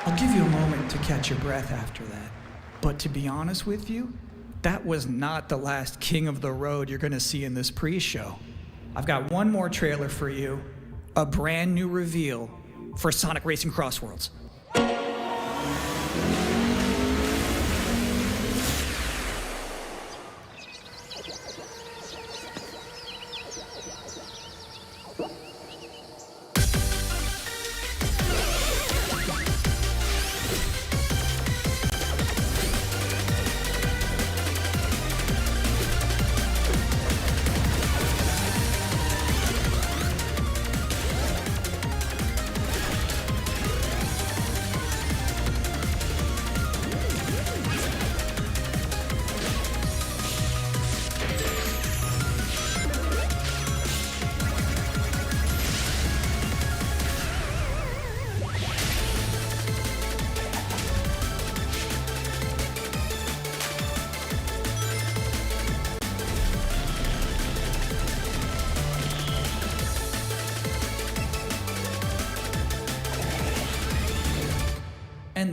I'll give you a moment to catch your breath after that. But to be honest with you, that was not the last king of the road you're gonna see in this pre-show. I've got one more trailer for you, a brand new reveal for Sonic Racing Crossworlds.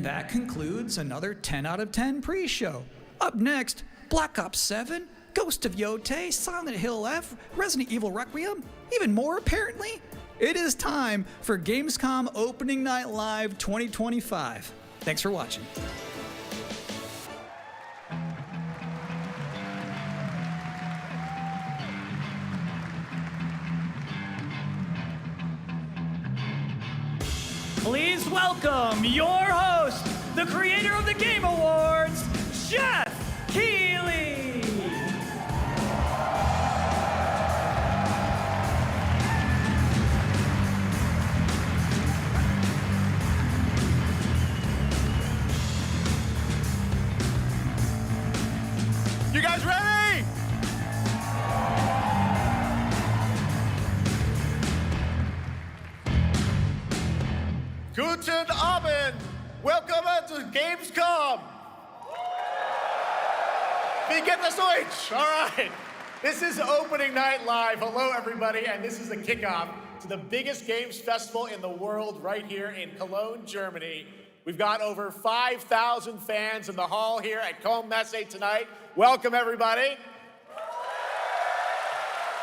that concludes another 10 out of 10 pre-show. Up next, Black Ops 7, Ghost of Yotei, Silent Hill F, Resident Evil Requiem, even more apparently. It is time for Gamescom Opening Night Live 2025. Thanks for watching. Please welcome your host, the creator of the Game Awards, Geoff Keighley. You guys ready? Guten Abend. Welcome to Gamescom. Wie geht das Deutsch? All right. This is Opening Night Live. Hello, everybody, and this is the kickoff to the biggest games festival in the world right here in Cologne, Germany. We've got over 5,000 fans in the hall here at Cologne tonight. Welcome, everybody.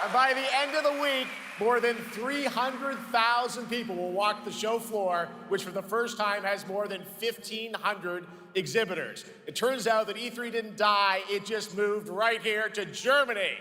And by the end of the week, more than 300,000 people will walk the show floor, which for the first time has more than 1,500 exhibitors. It turns out that E3 didn't die, it just moved right here to Germany.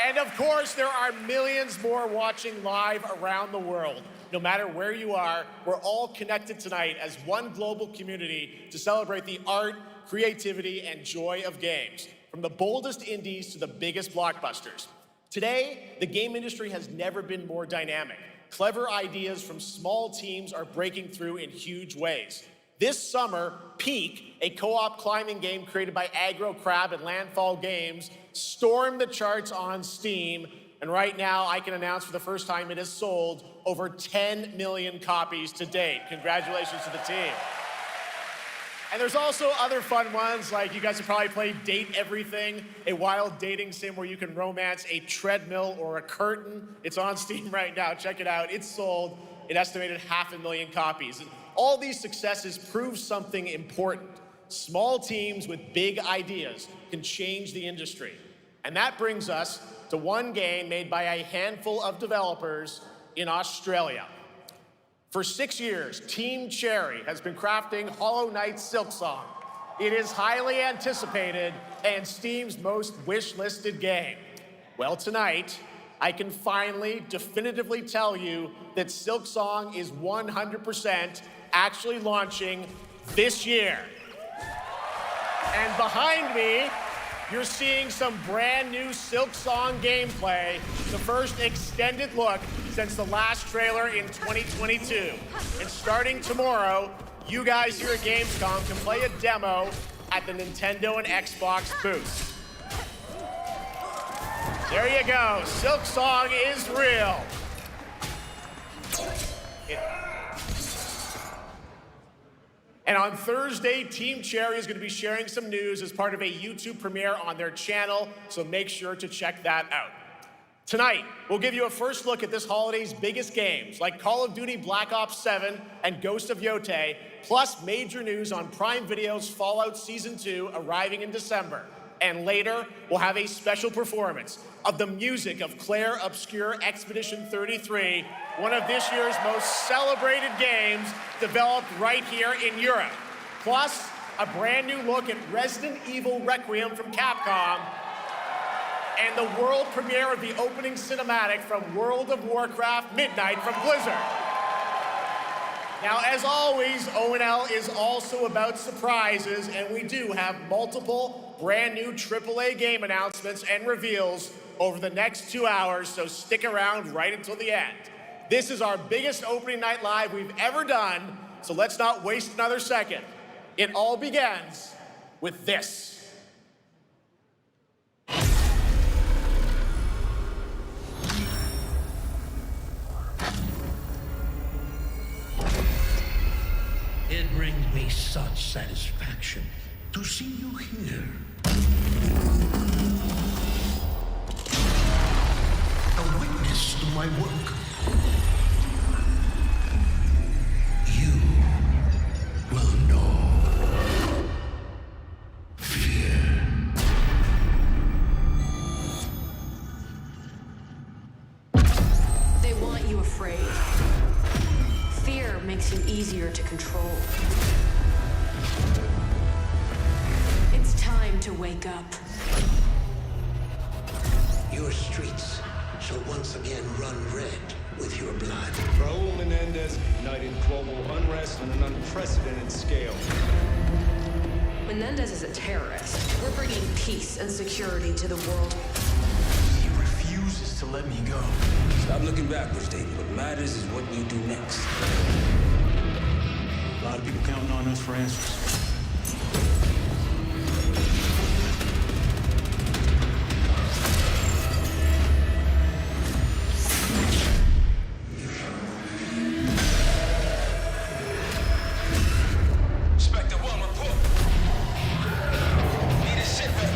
And of course, there are millions more watching live around the world. No matter where you are, we're all connected tonight as one global community to celebrate the art, creativity, and joy of games, from the boldest indies to the biggest blockbusters. Today, the game industry has never been more dynamic. Clever ideas from small teams are breaking through in huge ways. This summer, Peak, a co-op climbing game created by Aggro Crab and Landfall Games, stormed the charts on Steam, and right now I can announce for the first time it has sold over 10 million copies to date. Congratulations to the team. And there's also other fun ones, like you guys have probably played Date Everything, a wild dating sim where you can romance a treadmill or a curtain. It's on Steam right now, check it out. It's sold an estimated 500,000 copies. And all these successes prove something important. Small teams with big ideas can change the industry. And that brings us to one game made by a handful of developers in Australia. For 6 years, Team Cherry has been crafting Hollow Knight's Silksong. It is highly anticipated and Steam's most wish-listed game. Well, tonight, I can finally definitively tell you that Silksong is 100% actually launching this year. And behind me, you're seeing some brand new Silksong gameplay, the first extended look since the last trailer in 2022. And starting tomorrow, you guys here at Gamescom can play a demo at the Nintendo and Xbox booths. There you go, Silksong is real. And on Thursday, Team Cherry is going to be sharing some news as part of a YouTube premiere on their channel, so make sure to check that out. Tonight, we'll give you a first look at this holiday's biggest games, like Call of Duty Black Ops 7 and Ghost of Yotei, plus major news on Prime Video's Fallout Season 2 arriving in December. And later, we'll have a special performance of the music of Claire Obscure Expedition 33, one of this year's most celebrated games developed right here in Europe. Plus, a brand new look at Resident Evil Requiem from Capcom, and the world premiere of the opening cinematic from World of Warcraft Midnight from Blizzard. Now, as always, ONL is also about surprises, and we do have multiple brand new AAA game announcements and reveals over the next 2 hours, so stick around right until the end. This is our biggest opening night live we've ever done, so let's not waste another second. It all begins with this. It brings me such satisfaction to see you here. A witness to my work. You easier to control. It's time to wake up. Your streets shall once again run red with your blood. Raul Menendez ignited global unrest on an unprecedented scale. Menendez is a terrorist. We're bringing peace and security to the world. He refuses to let me go. Stop looking backwards, David. What matters is what you do next. A lot of people counting on us for answers. Inspector 1, report. Need a shipment.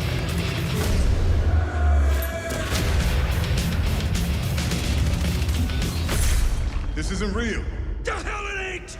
This isn't real. The hell it ain't!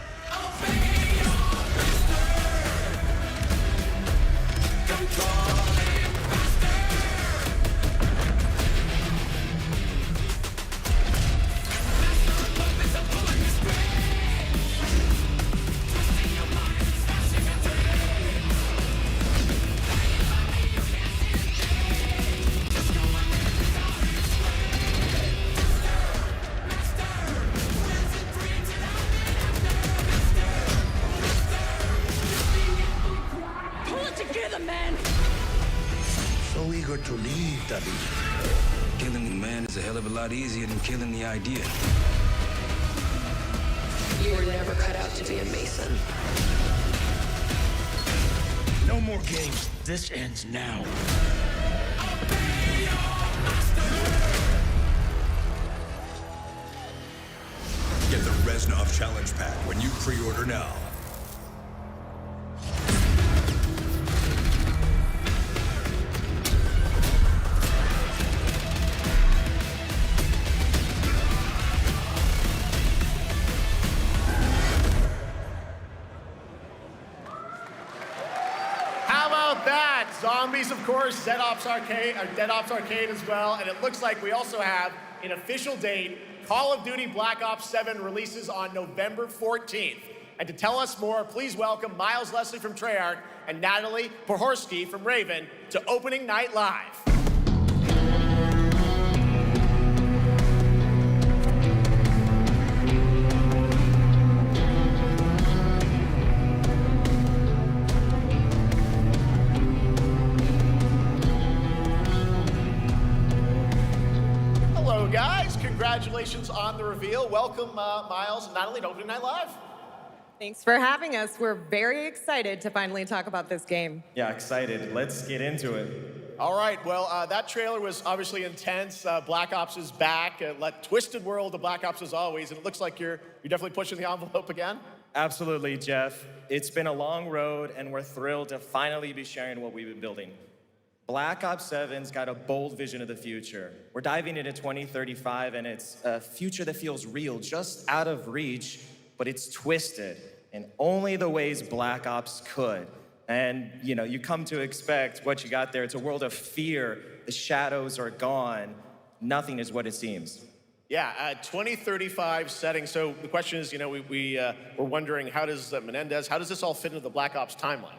Pull it together, man! So eager to leave, David. Killing the man is a hell of a lot easier than killing the idea. You were never cut out to be a Mason. No more games. This ends now. Get the Reznov Challenge Pack when you pre-order now. How about that? Zombies, of course, Dead Ops Arcade as well, and it looks like we also have an official date. Call of Duty Black Ops 7 releases on November 14th. And to tell us more, please welcome Miles Leslie from Treyarch and Natalie Pohorsky from Raven to Opening Night Live. Hello, guys. Congratulations on the reveal. Welcome, Miles and Natalie, to Opening Night Live. Thanks for having us. We're very excited to finally talk about this game. Yeah, excited. Let's get into it. All right, well, that trailer was obviously intense. Black Ops is back. Twisted world of Black Ops as always, and it looks like you're definitely pushing the envelope again. Absolutely, Jeff. It's been a long road, and we're thrilled to finally be sharing what we've been building. Black Ops 7's got a bold vision of the future. We're diving into 2035, and it's a future that feels real, just out of reach, but it's twisted in only the ways Black Ops could. And, you come to expect what you got there. It's a world of fear. The shadows are gone. Nothing is what it seems. Yeah, 2035 setting. So the question is, we're wondering, how does Menendez, how does this all fit into the Black Ops timeline?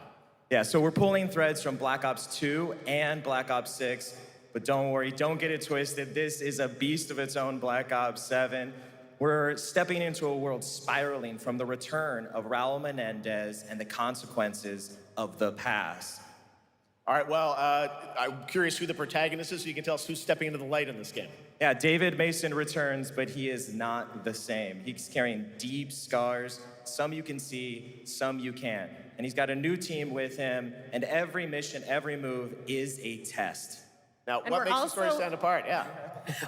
Yeah, so we're pulling threads from Black Ops 2 and Black Ops 6, but don't worry, don't get it twisted. This is a beast of its own, Black Ops 7. We're stepping into a world spiraling from the return of Raul Menendez and the consequences of the past. All right, well, I'm curious who the protagonist is, so you can tell us who's stepping into the light in this game. Yeah, David Mason returns, but he is not the same. He's carrying deep scars. Some you can see, some you can't. And he's got a new team with him, and every mission, every move is a test. Now, And what we're makes the story also- stand apart? Yeah.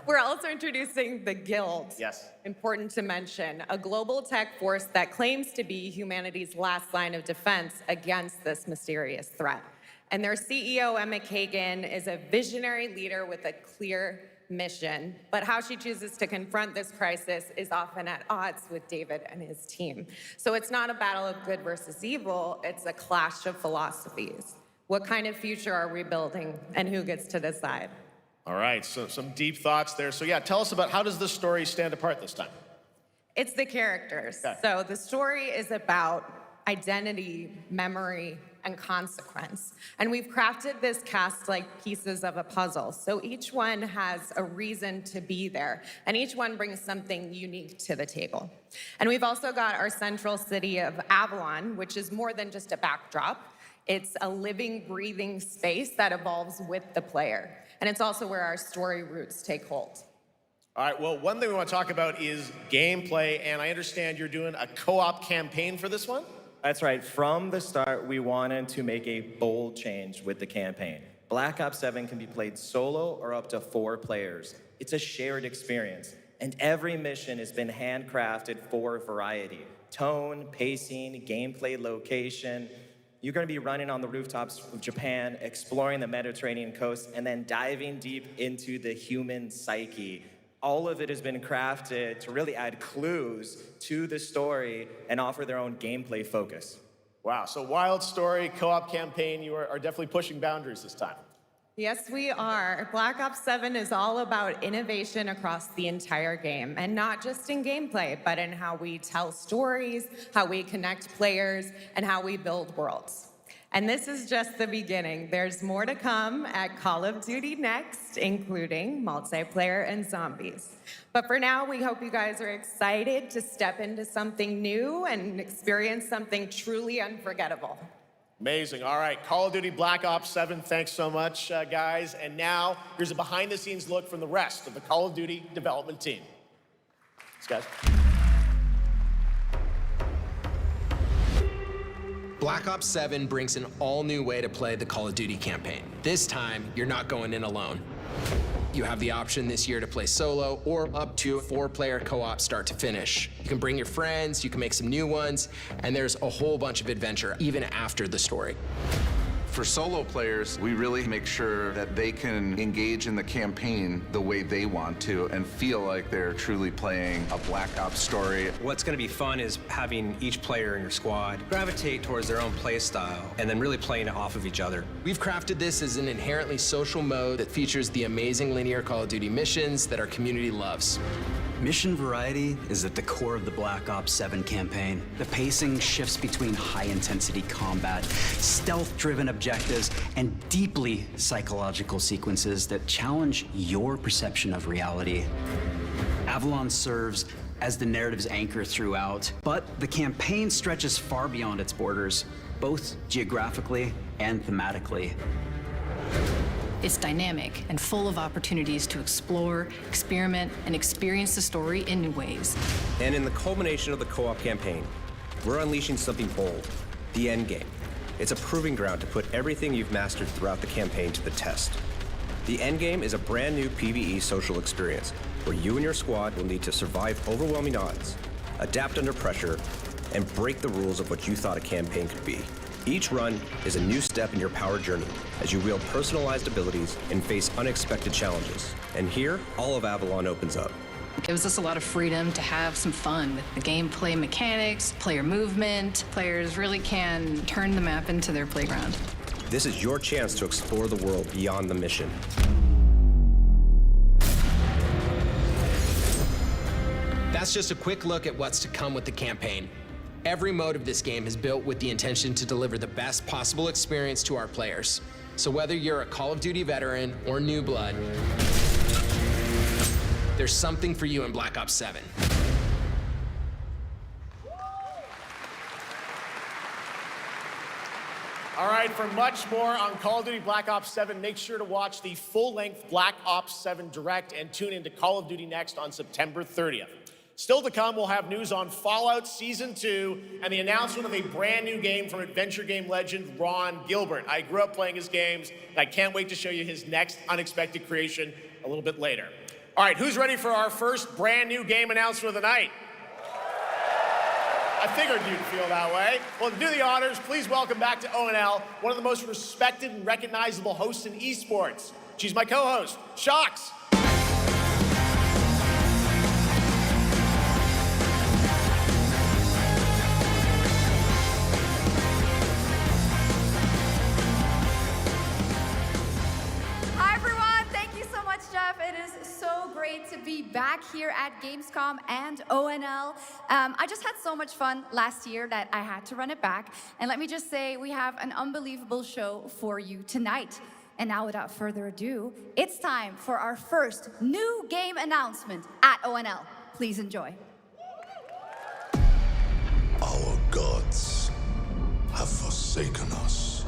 We're also introducing the Guild. Yes. Important to mention, a global tech force that claims to be humanity's last line of defense against this mysterious threat. And their CEO, Emma Kagan, is a visionary leader with a clear mission. But how she chooses to confront this crisis is often at odds with David and his team. So it's not a battle of good versus evil, it's a clash of philosophies. What kind of future are we building, and who gets to decide? All right, so some deep thoughts there. So yeah, tell us about how does this story stand apart this time? It's the characters. Okay. So the story is about identity, memory, and consequence. And we've crafted this cast like pieces of a puzzle. So each one has a reason to be there, and each one brings something unique to the table. And we've also got our central city of Avalon, which is more than just a backdrop. It's a living, breathing space that evolves with the player. And it's also where our story roots take hold. All right, well, one thing we want to talk about is gameplay, and I understand you're doing a co-op campaign for this one? That's right. From the start, we wanted to make a bold change with the campaign. Black Ops 7 can be played solo or up to 4 players. It's a shared experience, and every mission has been handcrafted for variety. Tone, pacing, gameplay location. You're going to be running on the rooftops of Japan, exploring the Mediterranean coast, and then diving deep into the human psyche. All of it has been crafted to really add clues to the story and offer their own gameplay focus. Wow, so wild story, co-op campaign, you are definitely pushing boundaries this time. Yes, we are. Black Ops 7 is all about innovation across the entire game, and not just in gameplay, but in how we tell stories, how we connect players, and how we build worlds. And this is just the beginning. There's more to come at Call of Duty Next, including multiplayer and zombies. But for now, we hope you guys are excited to step into something new and experience something truly unforgettable. Amazing. All right, Call of Duty Black Ops 7, thanks so much, guys. And now, here's a behind-the-scenes look from the rest of the Call of Duty development team. Thanks, guys. Black Ops 7 brings an all-new way to play the Call of Duty campaign. This time, you're not going in alone. You have the option this year to play solo or up to 4-player co-op start to finish. You can bring your friends, you can make some new ones, and there's a whole bunch of adventure even after the story. For solo players, we really make sure that they can engage in the campaign the way they want to and feel like they're truly playing a Black Ops story. What's going to be fun is having each player in your squad gravitate towards their own play style and then really playing it off of each other. We've crafted this as an inherently social mode that features the amazing linear Call of Duty missions that our community loves. Mission variety is at the core of the Black Ops 7 campaign. The pacing shifts between high-intensity combat, stealth-driven objectives, and deeply psychological sequences that challenge your perception of reality. Avalon serves as the narrative's anchor throughout, but the campaign stretches far beyond its borders, both geographically and thematically. It's dynamic and full of opportunities to explore, experiment, and experience the story in new ways. And in the culmination of the co-op campaign, we're unleashing something bold, the end game. It's a proving ground to put everything you've mastered throughout the campaign to the test. The end game is a brand new PvE social experience where you and your squad will need to survive overwhelming odds, adapt under pressure, and break the rules of what you thought a campaign could be. Each run is a new step in your power journey as you wield personalized abilities and face unexpected challenges. And here, all of Avalon opens up. It gives us a lot of freedom to have some fun with the gameplay mechanics, player movement. Players really can turn the map into their playground. This is your chance to explore the world beyond the mission. That's just a quick look at what's to come with the campaign. Every mode of this game is built with the intention to deliver the best possible experience to our players. So whether you're a Call of Duty veteran or new blood, there's something for you in Black Ops 7. All right, for much more on Call of Duty Black Ops 7, make sure to watch the full-length Black Ops 7 Direct and tune into Call of Duty Next on September 30th. Still to come, we'll have news on Fallout Season 2 and the announcement of a brand new game from adventure game legend Ron Gilbert. I grew up playing his games, and I can't wait to show you his next unexpected creation a little bit later. All right, who's ready for our first brand new game announcement of the night? I figured you'd feel that way. Well, to do the honors, please welcome back to ONL one of the most respected and recognizable hosts in esports. She's my co-host, Sjokz. Hi, everyone. Thank you so much, Jeff. It is so great to be back here at Gamescom and ONL. I just had so much fun last year that I had to run it back. And let me just say, we have an unbelievable show for you tonight. And now, without further ado, it's time for our first new game announcement at ONL. Please enjoy. Our gods have forsaken us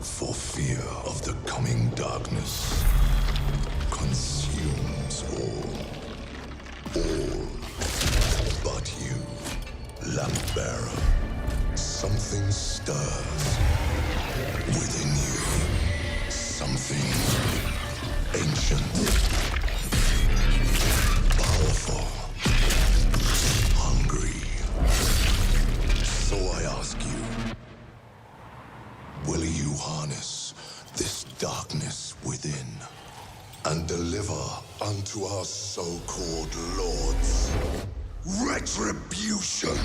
for fear of the coming darkness consumes all but you, lamp bearer. Something stirs within you, something ancient, powerful, hungry. So I ask you, will you harness this darkness within and deliver unto our so-called lords retribution?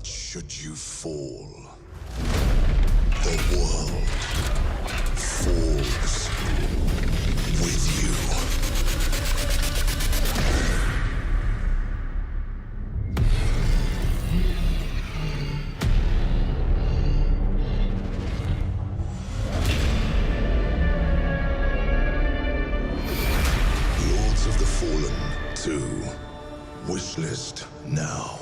Should you fall, the world falls with you. Lords of the Fallen 2. Wishlist now.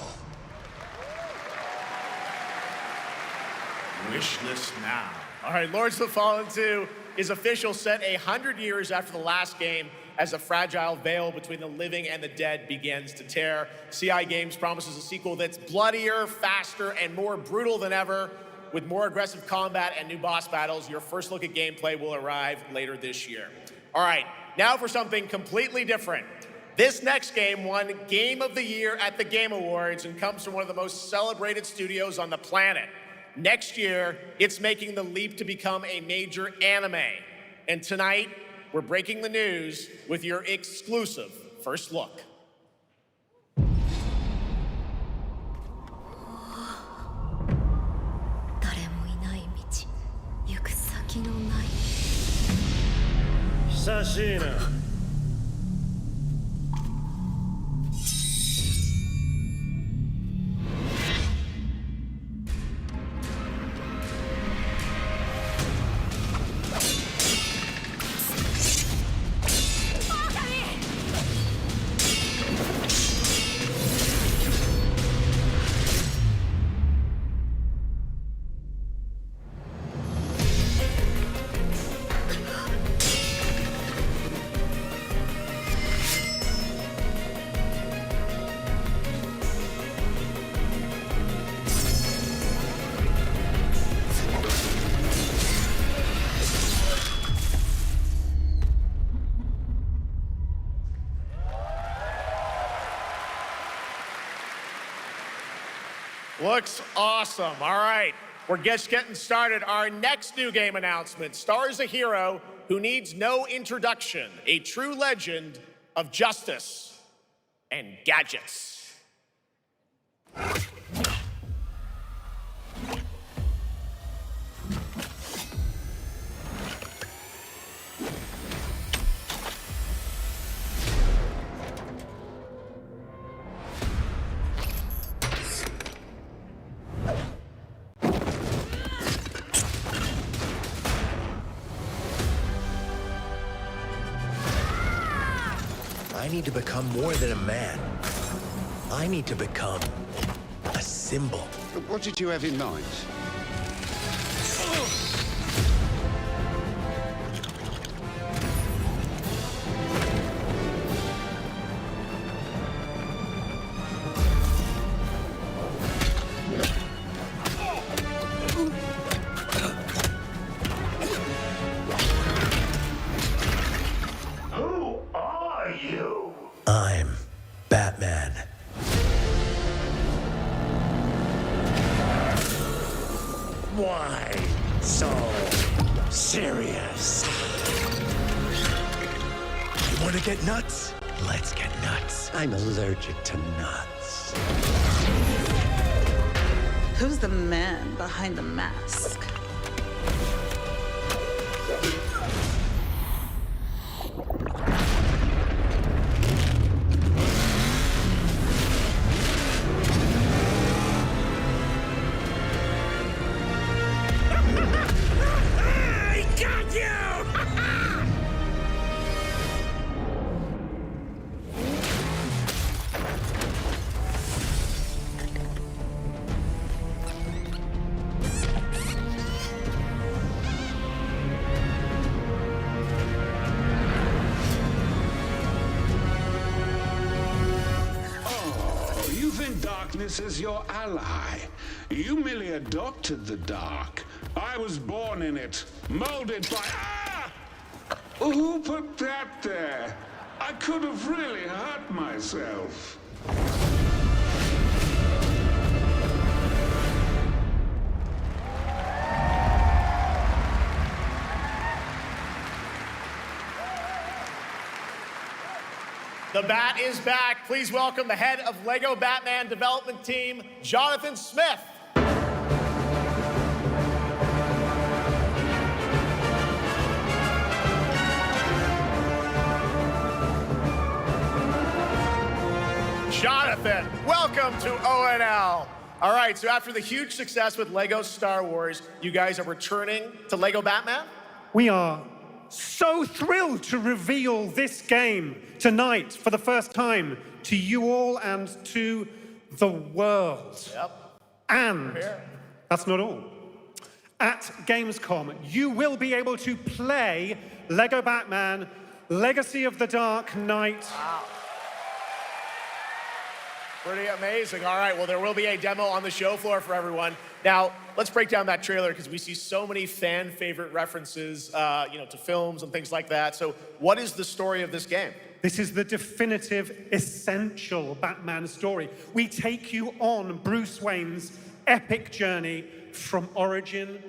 Wishlist now. All right, Lords of the Fallen 2 is official, set 100 years after the last game as the fragile veil between the living and the dead begins to tear. CI Games promises a sequel that's bloodier, faster, and more brutal than ever. With more aggressive combat and new boss battles, your first look at gameplay will arrive later this year. All right, now for something completely different. This next game won Game of the Year at the Game Awards and comes from one of the most celebrated studios on the planet. Next year, it's making the leap to become a major anime. And tonight, we're breaking the news with your exclusive first look. Sashina. Looks awesome. All right, we're just getting started. Our next new game announcement stars a hero who needs no introduction, a true legend of justice and gadgets. I need to become more than a man. I need to become a symbol. What did you have in mind? I'm Batman. Why so serious? You want to get nuts? Let's get nuts. I'm allergic to nuts. Who's the man behind the mask? I got you! Oh, you think darkness is your ally? You merely adopted the dark. I was born in it, molded by... Ah! Who put that there? I could have really hurt myself. The Bat is back. Please welcome the head of LEGO Batman development team, Jonathan Smith. Jonathan, welcome to ONL. All right, so after the huge success with LEGO Star Wars, you guys are returning to LEGO Batman? We are so thrilled to reveal this game tonight for the first time to you all and to the world. Yep. And that's not all. At Gamescom, you will be able to play LEGO Batman Legacy of the Dark Knight. Wow. Pretty amazing. All right, well, there will be a demo on the show floor for everyone. Now, let's break down that trailer because we see so many fan favorite references, to films and things like that. So what is the story of this game? This is the definitive, essential Batman story. We take you on Bruce Wayne's epic journey from origin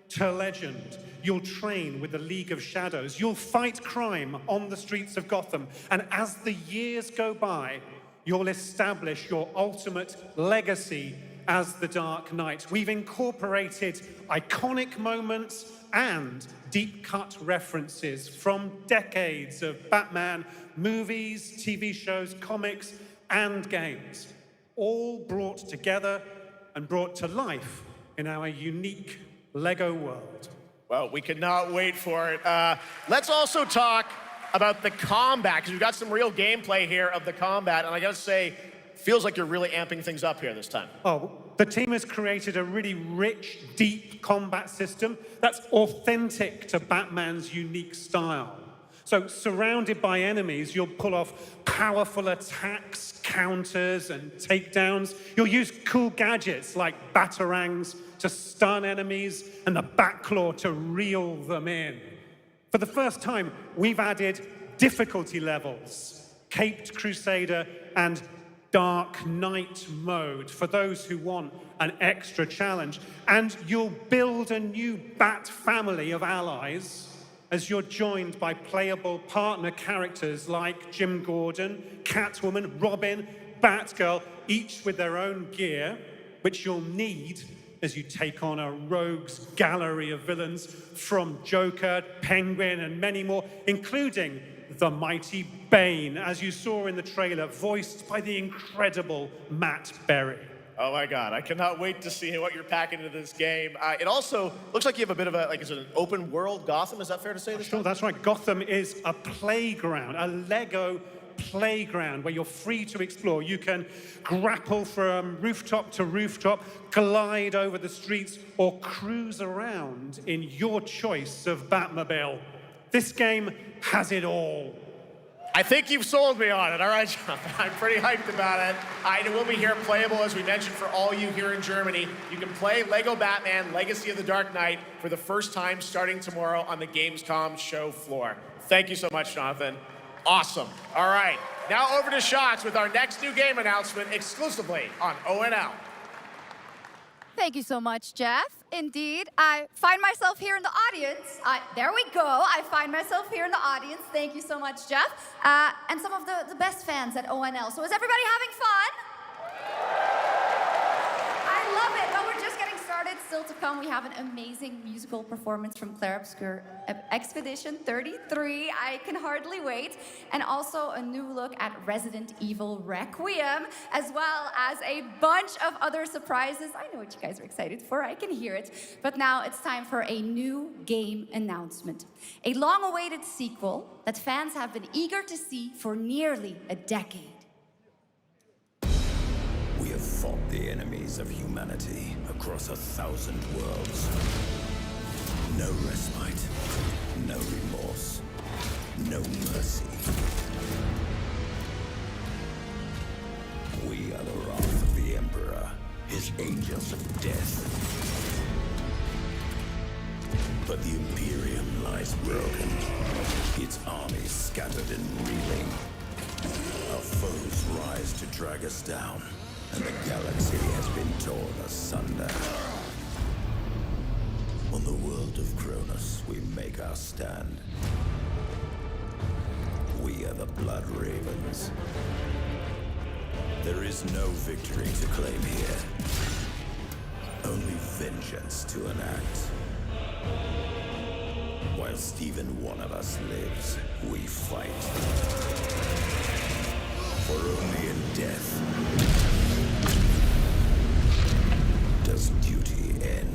to legend. You'll train with the League of Shadows. You'll fight crime on the streets of Gotham. And as the years go by, you'll establish your ultimate legacy as the Dark Knight. We've incorporated iconic moments and deep-cut references from decades of Batman movies, TV shows, comics, and games, all brought together and brought to life in our unique LEGO world. Well, we cannot wait for it. Let's also talk about the combat, because we've got some real gameplay here of the combat, and I gotta say, feels like you're really amping things up here this time. Oh, the team has created a really rich, deep combat system that's authentic to Batman's unique style. So, surrounded by enemies, you'll pull off powerful attacks, counters, and takedowns. You'll use cool gadgets like batarangs to stun enemies and the Batclaw to reel them in. For the first time, we've added difficulty levels, Caped Crusader and Dark Knight mode for those who want an extra challenge. And you'll build a new Bat family of allies as you're joined by playable partner characters like Jim Gordon, Catwoman, Robin, Batgirl, each with their own gear, which you'll need as you take on a rogues gallery of villains from Joker, Penguin, and many more, including the mighty Bane, as you saw in the trailer, voiced by the incredible Matt Berry. Oh my God, I cannot wait to see what you're packing into this game. It also looks like you have a bit of is it an open world Gotham? Is that fair to say this time? Sure, that's right. Gotham is a playground, a LEGO playground where you're free to explore. You can grapple from rooftop to rooftop, glide over the streets, or cruise around in your choice of Batmobile. This game has it all. I think you've sold me on it. All right, John. I'm pretty hyped about it. It will be here playable, as we mentioned, for all you here in Germany. You can play LEGO Batman Legacy of the Dark Knight for the first time starting tomorrow on the Gamescom show floor. Thank you so much, Jonathan. Awesome. All right, now over to Sjokz with our next new game announcement exclusively on ONL. Thank you so much, Jeff. Indeed, I find myself here in the audience. There we go. I find myself here in the audience. Thank you so much, Jeff. And some of the best fans at ONL. So is everybody having fun? I love it. But we're just getting started. Still to come, we have an amazing musical performance from Claire Obscure Expedition 33. I can hardly wait. And also a new look at Resident Evil Requiem, as well as a bunch of other surprises. I know what you guys are excited for. I can hear it. But now it's time for a new game announcement. A long-awaited sequel that fans have been eager to see for nearly a decade. We have fought the enemies of humanity across 1,000 worlds. No respite, no remorse, no mercy. We are the wrath of the Emperor, his angels of death. But the Imperium lies broken, its armies scattered and reeling. Our foes rise to drag us down, and the galaxy has been torn asunder. On the world of Kronos, we make our stand. We are the Blood Ravens. There is no victory to claim here. Only vengeance to enact. Whilst even one of us lives, we fight. For only in death does duty end.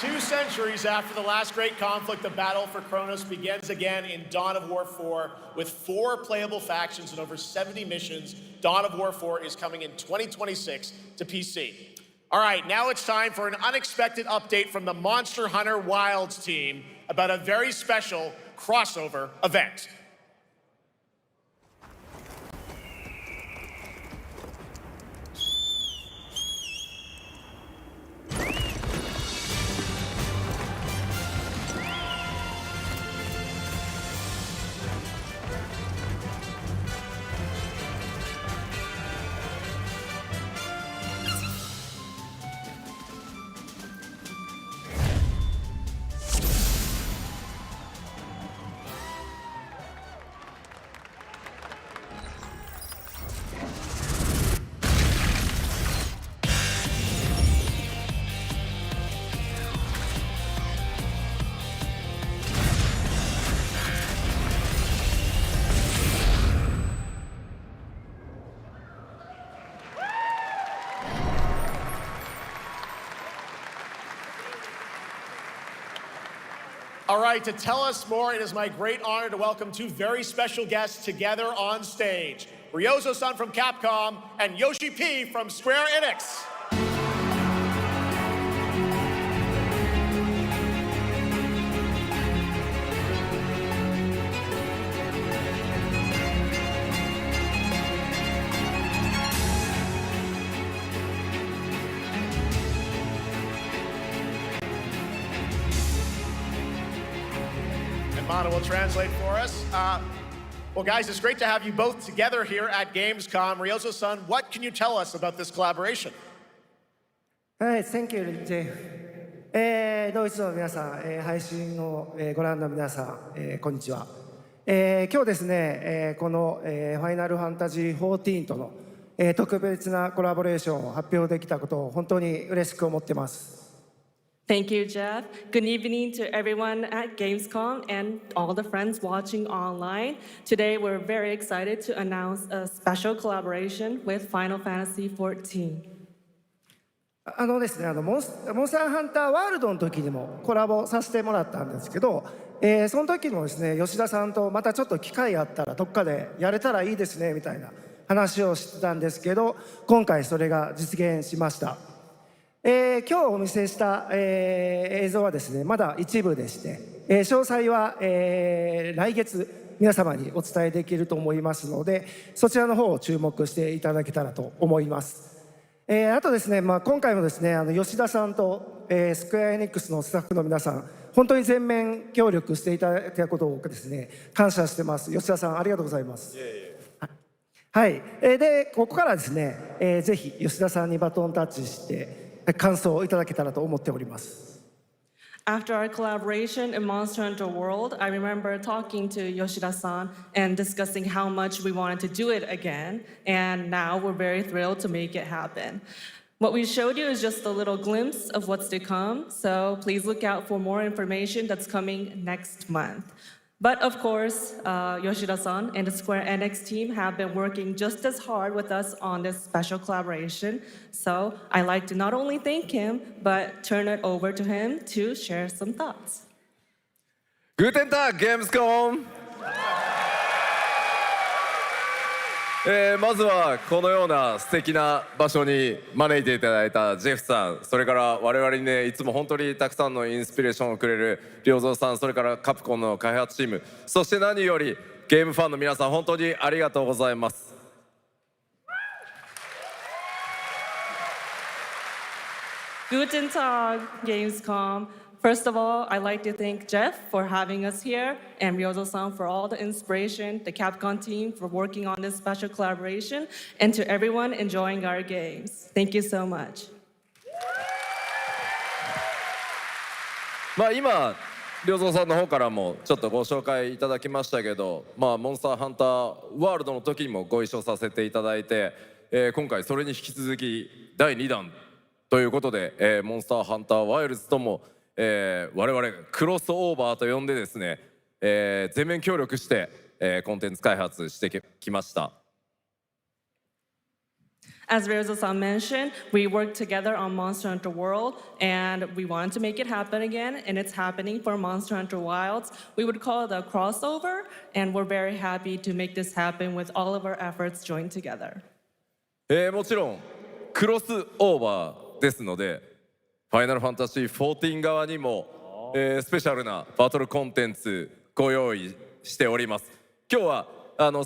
Two centuries after the last great conflict, the battle for Kronos begins again in Dawn of War 4 with 4 playable factions and over 70 missions. Dawn of War 4 is coming in 2026 to PC. All right, now it's time for an unexpected update from the Monster Hunter Wilds team about a very special crossover event. All right, to tell us more, it is my great honor to welcome 2 very special guests together on stage. Ryozo-san from Capcom and Yoshi P from Square Enix. Mana will translate for us. Well, guys, it's great to have you both together here at Gamescom. Ryozo-san, what can you tell us about this collaboration? Thank you, Jeff. ドイツの皆さん、配信をご覧の皆さん、こんにちは。今日ですね、このファイナルファンタジー14との特別なコラボレーションを発表できたことを本当に嬉しく思ってます。Thank you, Jeff. Good evening to everyone at Gamescom and all the friends watching online. Today, we're very excited to announce a special collaboration with Final Fantasy XIV. ですね、モンスターハンターワールドの時にもコラボさせてもらったんですけど、その時もですね、吉田さんとまたちょっと機会あったらどっかでやれたらいいですねみたいな話をしてたんですけど、今回それが実現しました。今日お見せした、映像はですね、まだ一部でして、詳細は、来月皆様にお伝えできると思いますので、そちらの方を注目していただけたらと思います。あとですね、今回もですね、吉田さんと、スクエアエニックスのスタッフの皆さん、本当に全面協力していただいたことをですね、感謝してます。吉田さん、ありがとうございます。はい、でここからですね、ぜひ吉田さんにバトンタッチして感想をいただけたらと思っております。After our collaboration in Monster Hunter World, I remember talking to Yoshida-san and discussing how much we wanted to do it again, and now we're very thrilled to make it happen. What we showed you is just a little glimpse of what's to come, so please look out for more information that's coming next month. But of course, Yoshida-san and the Square Enix team have been working just as hard with us on this special collaboration. So I'd like to not only thank him, but turn it over to him to share some thoughts. Guten Tag, gamescom! まずはこのような素敵な場所に招いていただいたジェフさん、それから我々にね、いつも本当にたくさんのインスピレーションをくれる良三さん、それからカプコンの開発チーム、そして何よりゲームファンの皆さん、本当にありがとうございます。Guten Tag, Gamescom. First of all, I'd like to thank Jeff for having us here and Ryozo-san for all the inspiration, the Capcom team for working on this special collaboration, and to everyone enjoying our games. Thank you so much. 今良三さんの方からもちょっとご紹介いただきましたけど、モンスターハンターワールドの時にもご一緒させていただいて、今回それに引き続き第2弾ということで、モンスターハンターワイルズとも我々クロスオーバーと呼んでですね、全面協力して、コンテンツ開発してきました。As Ryozo-san mentioned, we worked together on Monster Hunter World, and we wanted to make it happen again, and it's happening for Monster Hunter Wilds. We would call it a crossover, and we're very happy to make this happen with all of our efforts joined together. もちろんクロスオーバーですので、ファイナルファンタジー14側にも、スペシャルなバトルコンテンツご用意しております。今日は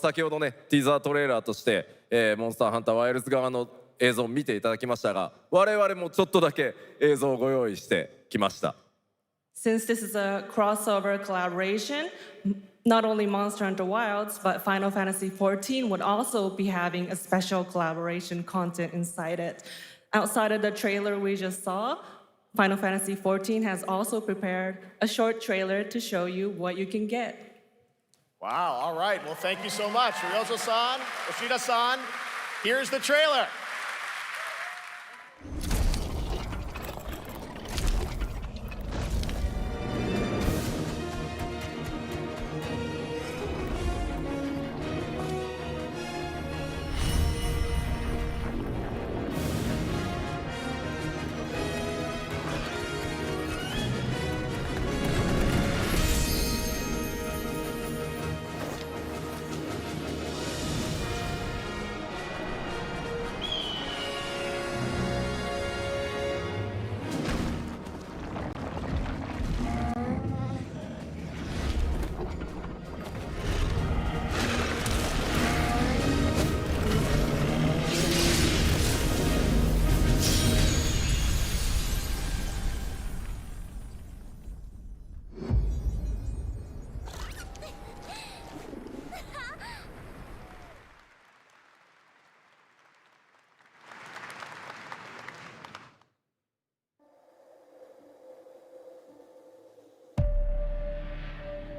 先ほどねティザートレーラーとして、モンスターハンターワイルズ側の映像を見ていただきましたが、我々もちょっとだけ映像をご用意してきました。Since this is a crossover collaboration, not only Monster Hunter Wilds, but Final Fantasy XIV would also be having a special collaboration content inside it. Outside of the trailer we just saw, Final Fantasy XIV has also prepared a short trailer to show you what you can get. Wow, all right. Well, thank you so much. Ryozo-san, Yoshida-san, here's the trailer.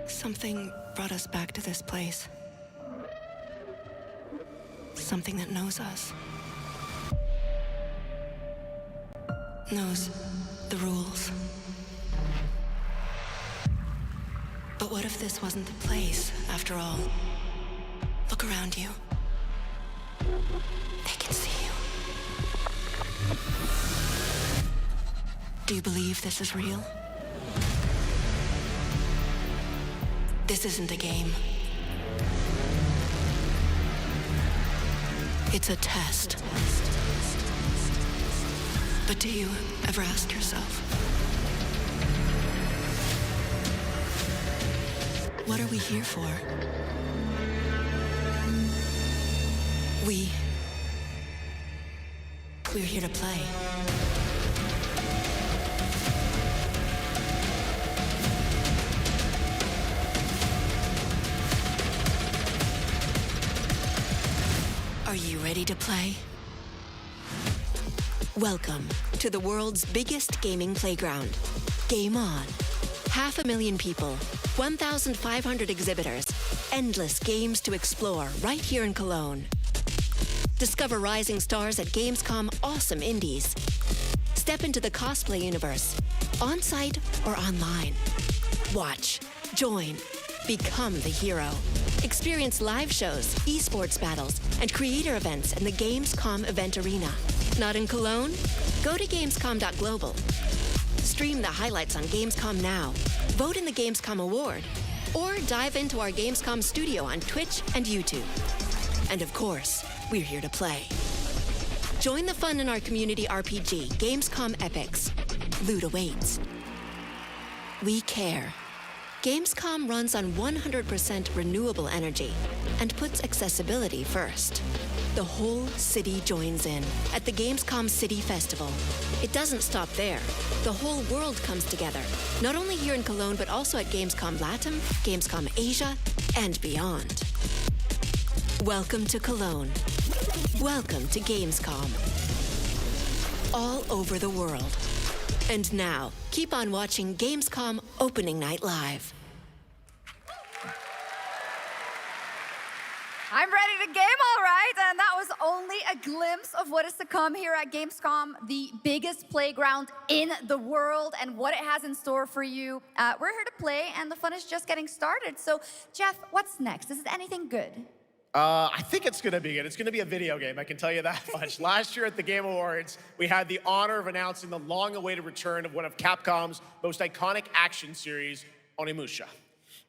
Something brought us back to this place. Something that knows us. Knows the rules. But what if this wasn't the place, after all? Look around you. They can see you. Do you believe this is real? This isn't a game. It's a test. But do you ever ask yourself, what are we here for? We're here to play. Are you ready to play? Welcome to the world's biggest gaming playground. Game On. 500,000 people, 1,500 exhibitors, endless games to explore right here in Cologne. Discover rising stars at Gamescom Awesome Indies. Step into the cosplay universe, on-site or online. Watch, join, become the hero. Experience live shows, esports battles, and creator events in the Gamescom event arena. Not in Cologne? Go to gamescom.global. Stream the highlights on Gamescom Now. Vote in the Gamescom Award. Or dive into our Gamescom studio on Twitch and YouTube. And of course, we're here to play. Join the fun in our community RPG, Gamescom Epics. Loot awaits. We care. Gamescom runs on 100% renewable energy and puts accessibility first. The whole city joins in at the Gamescom City Festival. It doesn't stop there. The whole world comes together, not only here in Cologne, but also at Gamescom Latam, Gamescom Asia, and beyond. Welcome to Cologne. Welcome to Gamescom. All over the world. And now, keep on watching Gamescom Opening Night Live. I'm ready to game, all right. And that was only a glimpse of what is to come here at Gamescom, the biggest playground in the world, and what it has in store for you. We're here to play, and the fun is just getting started. So, Jeff, what's next? Is it anything good? I think it's gonna be good. It's gonna be a video game, I can tell you that much. Last year at the Game Awards, we had the honor of announcing the long-awaited return of one of Capcom's most iconic action series, Onimusha.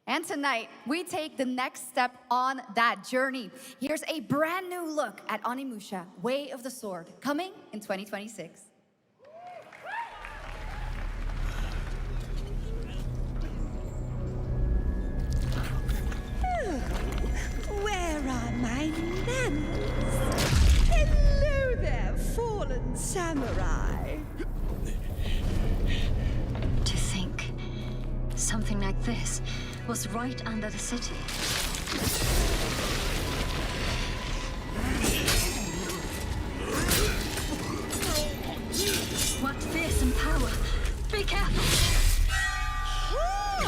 And tonight, we take the next step on that journey. Here's a brand new look at Onimusha, Way of the Sword, coming in 2026. Where are my manners? Hello there, fallen samurai. To think something like this was right under the city. What fearsome power! Be careful! Oh,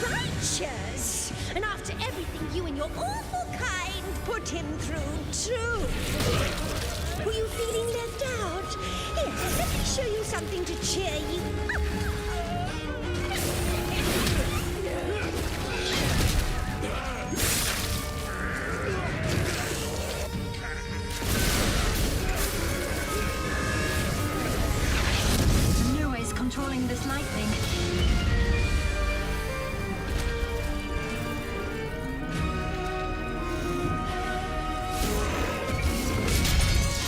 righteous! And after everything you and your awful kind put him through, too. Were you feeling left out? Here, let me show you something to cheer you up. Controlling this lightning.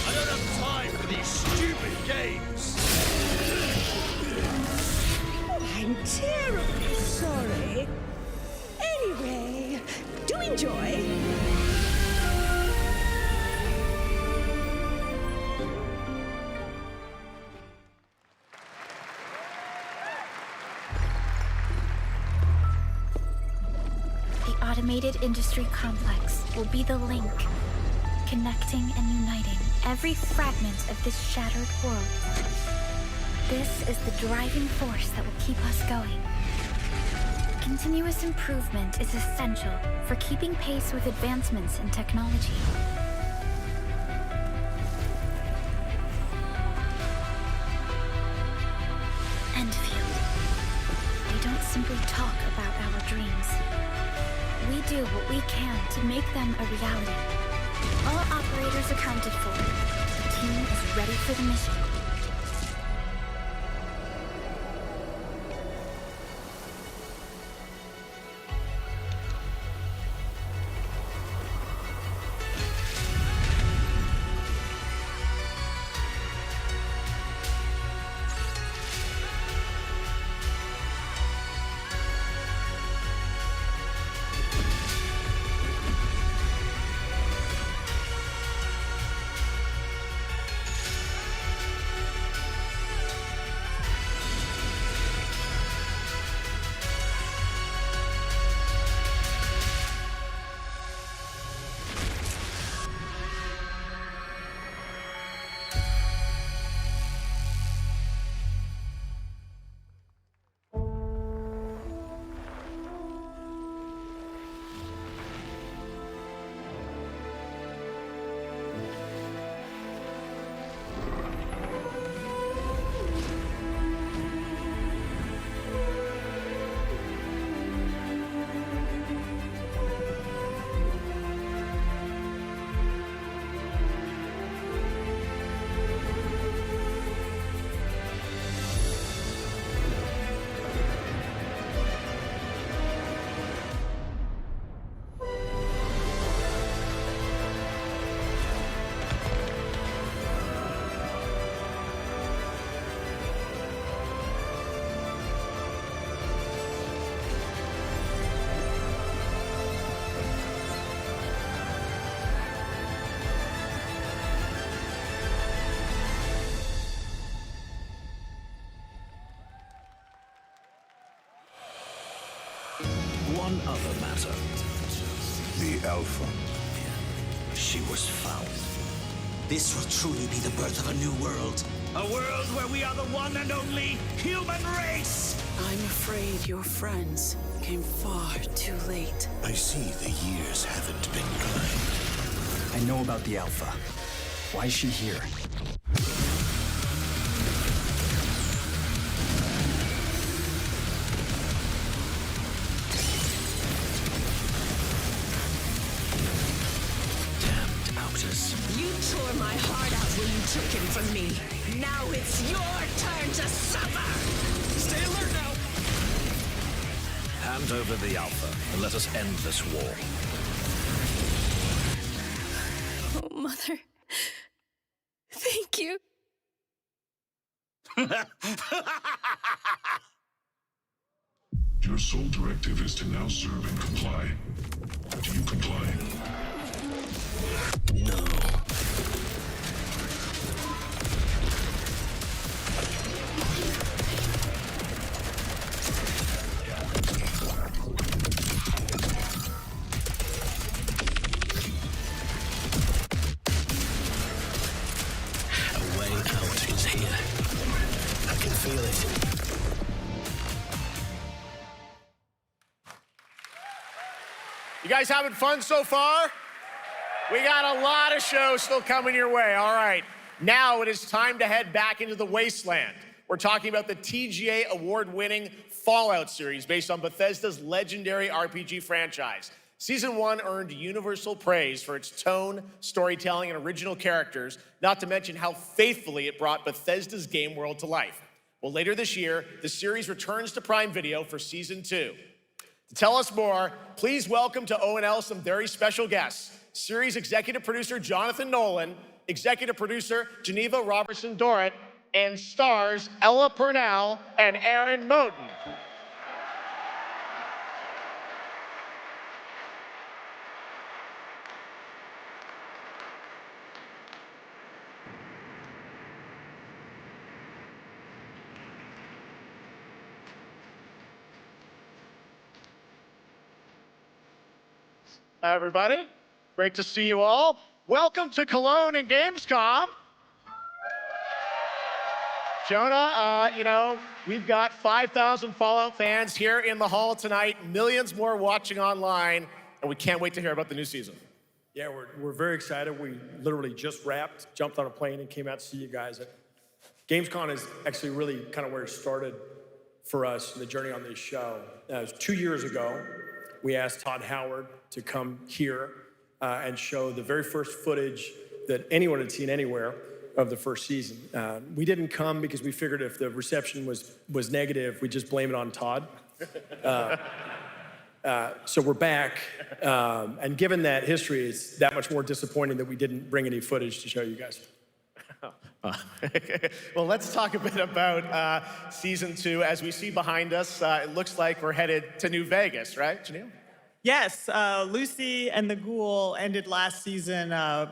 I don't have time for these stupid games. Oh, I'm terribly sorry. Anyway, do enjoy. Automated industry complex will be the link, connecting and uniting every fragment of this shattered world. This is the driving force that will keep us going. Continuous improvement is essential for keeping pace with advancements in technology. Enfield. They don't simply talk about our dreams. We do what we can to make them a reality. All operators accounted for. The team is ready for the mission. one other matter. The Alpha. She was found. This will truly be the birth of a new world. A world where we are the one and only human race! I'm afraid your friends came far too late. I see the years haven't been kind. I know about the Alpha. Why is she here? Damned outers. You tore my heart out when you took him from me. Now it's your turn to suffer! Stay alert now! Hand over the Alpha and let us end this war. Oh, Mother. Thank you. Your sole directive is to now serve and comply. Do you comply? No. A way out is here. I can feel it. You guys having fun so far? We got a lot of shows still coming your way. All right, now it is time to head back into the wasteland. We're talking about the TGA award-winning Fallout series based on Bethesda's legendary RPG franchise. Season 1 earned universal praise for its tone, storytelling, and original characters, not to mention how faithfully it brought Bethesda's game world to life. Well, later this year, the series returns to Prime Video for Season 2. To tell us more, please welcome to ONL some very special guests. Series executive producer Jonathan Nolan, executive producer Geneva Robertson-Dorrit, and stars Ella Purnell and Aaron Moten. Hi, everybody. Great to see you all. Welcome to Cologne and Gamescom. Jonah, we've got 5,000 Fallout fans here in the hall tonight, millions more watching online, and we can't wait to hear about the new season. Yeah, we're very excited. We literally just wrapped, jumped on a plane, and came out to see you guys. Gamescom is actually really kind of where it started for us, the journey on this show. It was 2 years ago. We asked Todd Howard to come here and show the very first footage that anyone had seen anywhere of the first season. We didn't come because we figured if the reception was negative, we'd just blame it on Todd. So we're back, and given that history, it's that much more disappointing that we didn't bring any footage to show you guys. Well, let's talk a bit about Season 2. As we see behind us, it looks like we're headed to New Vegas, right, Janelle? Yes, Lucy and the Ghoul ended last season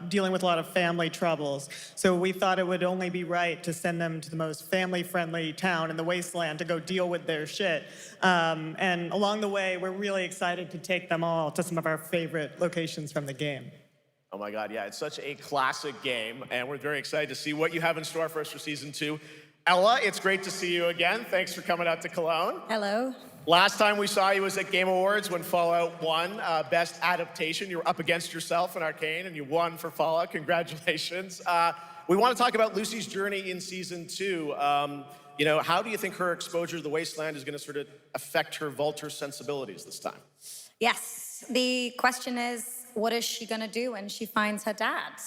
dealing with a lot of family troubles. So we thought it would only be right to send them to the most family-friendly town in the wasteland to go deal with their shit. And along the way, we're really excited to take them all to some of our favorite locations from the game. Oh my God, yeah, it's such a classic game, and we're very excited to see what you have in store for us for Season 2. Ella, it's great to see you again. Thanks for coming out to Cologne. Hello. Last time we saw you was at Game Awards when Fallout won Best Adaptation. You were up against yourself in Arcane, and you won for Fallout. Congratulations. We want to talk about Lucy's journey in Season 2. How do you think her exposure to the Wasteland is going to sort of affect her Vulture sensibilities this time? Yes, the question is, what is she gonna do when she finds her dad?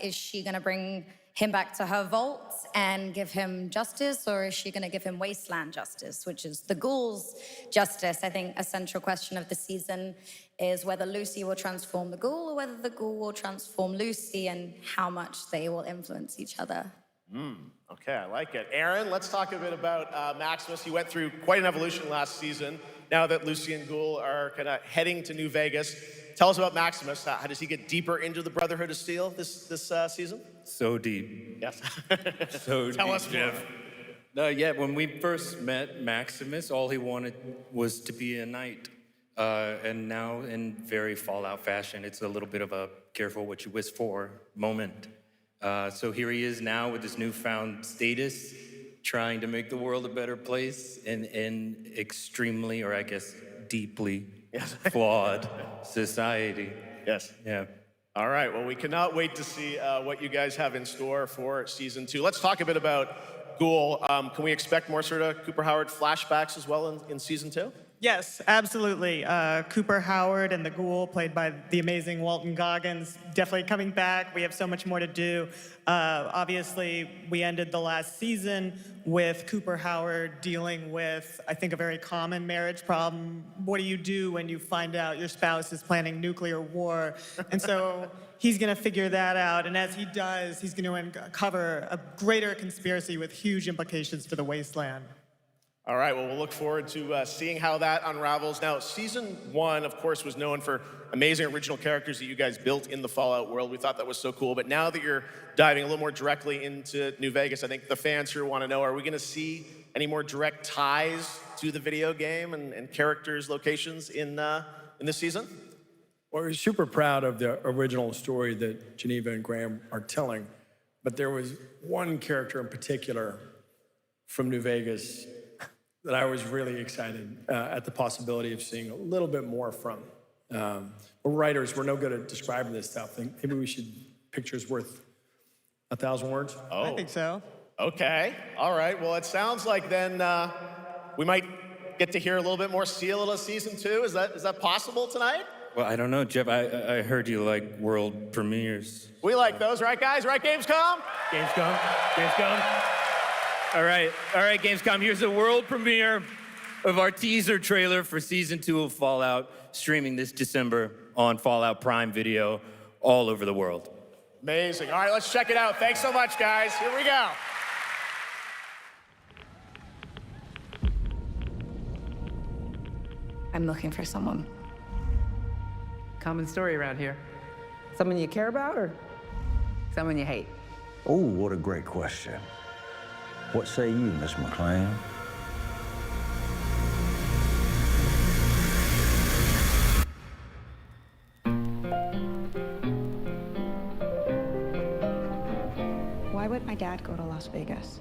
Is she gonna bring him back to her vault and give him justice, or is she gonna give him wasteland justice, which is the Ghoul's justice? I think a central question of the season is whether Lucy will transform the Ghoul or whether the Ghoul will transform Lucy, and how much they will influence each other. Okay, I like it. Aaron, let's talk a bit about Maximus. He went through quite an evolution last season. Now that Lucy and Ghoul are kind of heading to New Vegas, tell us about Maximus. How does he get deeper into the Brotherhood of Steel this season? So deep. Yes. So Tell deep, us more. Jeff. Yeah, when we first met Maximus, all he wanted was to be a knight. And now, in very Fallout fashion, it's a little bit of a careful what you wish for moment. So here he is now with this newfound status, trying to make the world a better place in extremely, or I guess deeply flawed society. Yes. Yeah. All right, well, we cannot wait to see what you guys have in store for season 2. Let's talk a bit about Ghoul. Can we expect more sort of Cooper Howard flashbacks as well in season 2? Yes, absolutely. Cooper Howard and the Ghoul, played by the amazing Walton Goggins, definitely coming back. We have so much more to do. Obviously, we ended the last season with Cooper Howard dealing with, I think, a very common marriage problem. What do you do when you find out your spouse is planning nuclear war? And so he's going to figure that out. And as he does, he's going to uncover a greater conspiracy with huge implications for the Wasteland. All right, well, we'll look forward to seeing how that unravels. Now, season 1, of course, was known for amazing original characters that you guys built in the Fallout world. We thought that was so cool. But now that you're diving a little more directly into New Vegas, I think the fans here want to know, are we going to see any more direct ties to the video game and characters, locations in this season? Well, we're super proud of the original story that Geneva and Graham are telling. But there was one character in particular from New Vegas that I was really excited at the possibility of seeing a little bit more from. We're writers, we're no good at describing this stuff. Maybe we should, pictures worth 1,000 words? Oh. I think so. Okay, all right. Well, it sounds like then we might get to hear a little bit more Seal of season 2. Is that possible tonight? Well, I don't know, Jeff. I heard you like world premieres. We like those, right, guys? Right, Gamescom? Gamescom. All right, Gamescom. Here's the world premiere of our teaser trailer for season 2 of Fallout, streaming this December on Fallout Prime Video all over the world. Amazing. All right, let's check it out. Thanks so much, guys. Here we go. I'm looking for someone. Common story around here. Someone you care about or someone you hate? Oh, what a great question. What say you, Miss McLean? Why would my dad go to Las Vegas?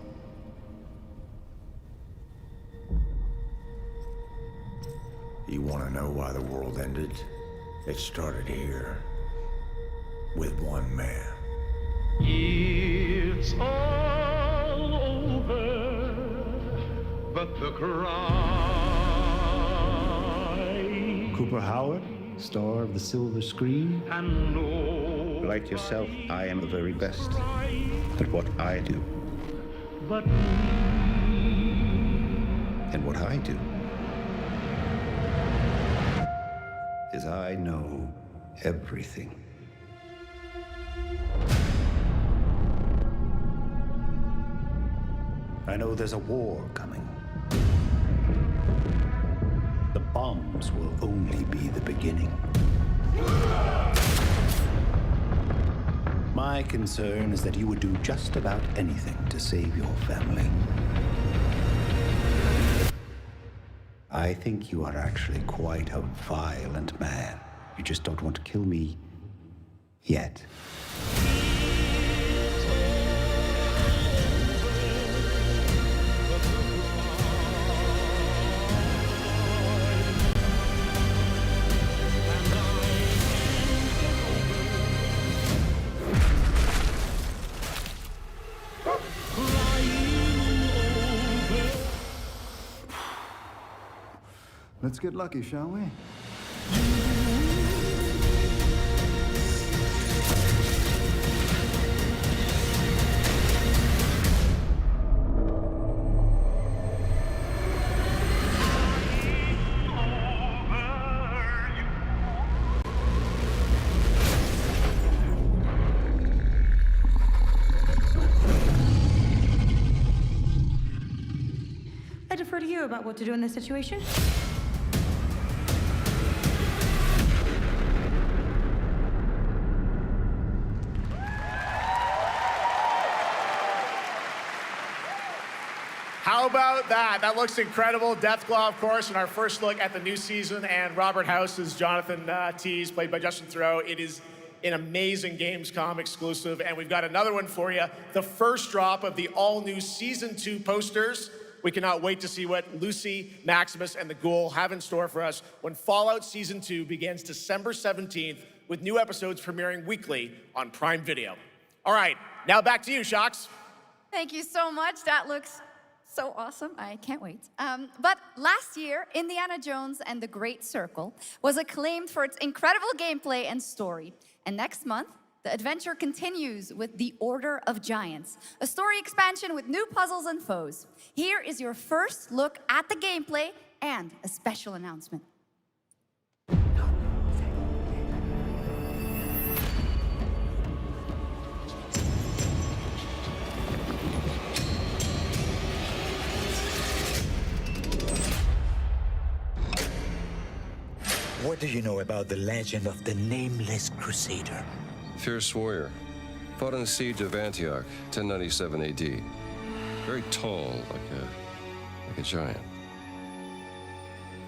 You want to know why the world ended? It started here, with one man. It's all over, but the cry. Cooper Howard, star of the silver screen. And no, like yourself, I am the very best at what I do. But and what I do is I know everything. I know there's a war coming. The bombs will only be the beginning. My concern is that you would do just about anything to save your family. I think you are actually quite a violent man. You just don't want to kill me yet. Let's get lucky, shall we? I defer to you about what to do in this situation. How How about that? That looks incredible. Deathclaw, of course, in our first look at the new season, and Robert House is Jonathan Tease, played by Justin Theroux. It is an amazing Gamescom exclusive, and we've got another one for you. The first drop of the all-new Season 2 posters. We cannot wait to see what Lucy, Maximus, and the Ghoul have in store for us when Fallout Season 2 begins December 17th, with new episodes premiering weekly on Prime Video. All right, now back to you, Sjokz. Thank you so much. That looks so awesome. I can't wait. But last year, Indiana Jones and the Great Circle was acclaimed for its incredible gameplay and story. And next month, the adventure continues with The Order of Giants, a story expansion with new puzzles and foes. Here is your first look at the gameplay and a special announcement. What do you know about the legend of the Nameless Crusader? Fierce warrior. Fought in the siege of Antioch, 1097 AD. Very tall, like a giant.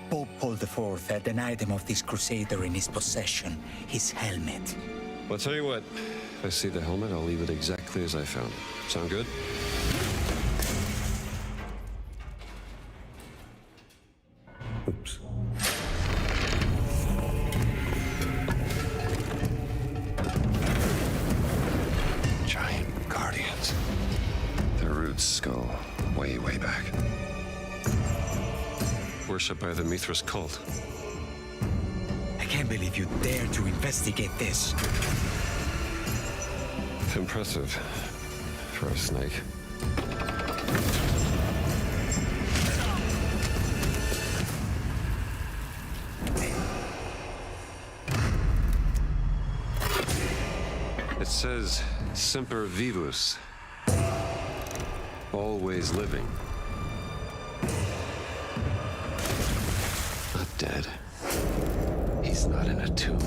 Pope Paul IV had an item of this crusader in his possession, his helmet. Well, I'll tell you what. If I see the helmet, I'll leave it exactly as I found it. Sound good? Oops. Giant guardians. Their roots go way, way back. Worshipped by the Mithras cult. I can't believe you dare to investigate this. Impressive for a snake. It says Semper Vivus. Always living. Not dead. He's not in a tomb.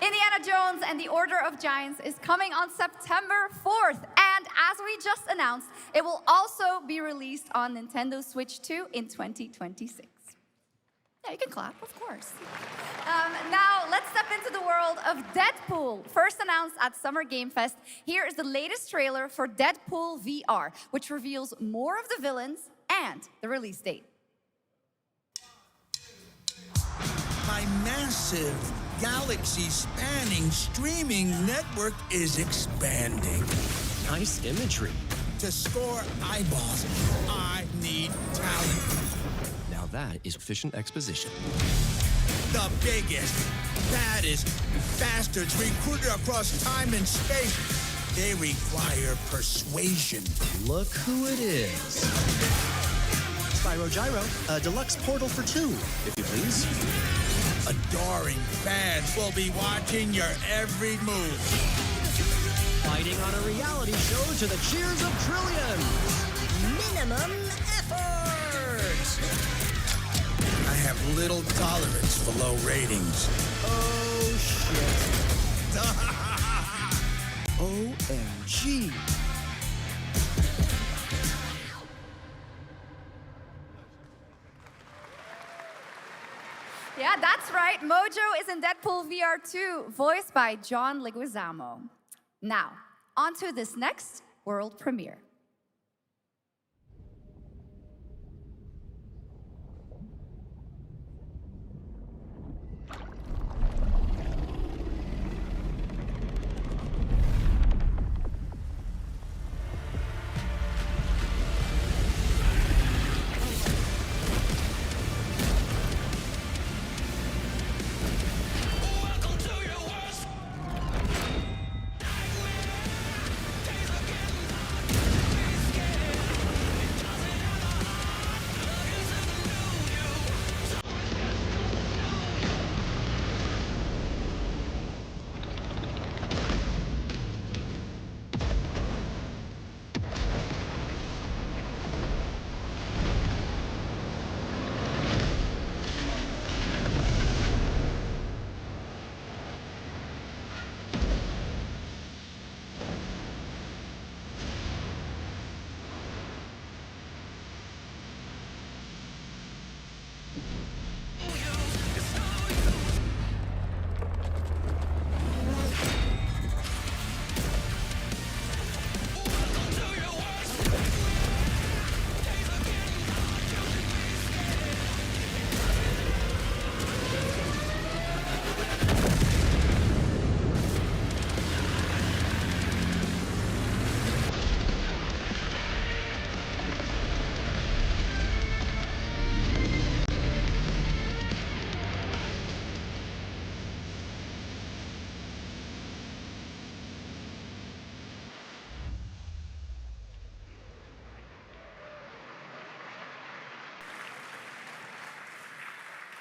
Indiana Jones and the Order of Giants is coming on September 4th. And as we just announced, it will also be released on Nintendo Switch 2 in 2026. Yeah, you can clap, of course. Now, let's step into the world of Deadpool. First announced at Summer Game Fest, here is the latest trailer for Deadpool VR, which reveals more of the villains and the release date. My massive, galaxy-spanning streaming network is expanding. Nice imagery. To score eyeballs, I need talent. Now that is efficient exposition. The biggest, baddest bastards recruited across time and space. They require persuasion. Look who it is. Spyro Gyro, a deluxe portal for 2, if you please. Adoring fans will be watching your every move. Fighting on a reality show to the cheers of trillions. Minimum effort. I have little tolerance for low ratings. Oh, shit. OMG. Yeah, that's right. Mojo is in Deadpool VR 2, voiced by John Leguizamo. Now, on to this next world premiere.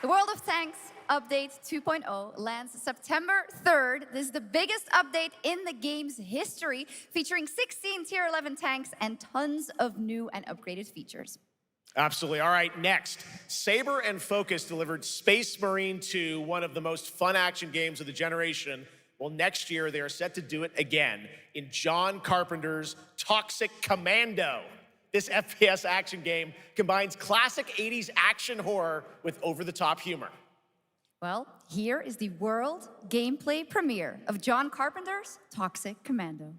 World of Tanks Update 2.0 lands September 3rd. This is the biggest update in the game's history, featuring 16 Tier 11 tanks and tons of new and upgraded features. Absolutely. All right, next. Saber and Focus delivered Space Marine 2, one of the most fun action games of the generation. Well, next year, they are set to do it again in John Carpenter's Toxic Commando. This FPS action game combines classic 80s action horror with over-the-top humor. Well, here is the world gameplay premiere of John Carpenter's Toxic Commando.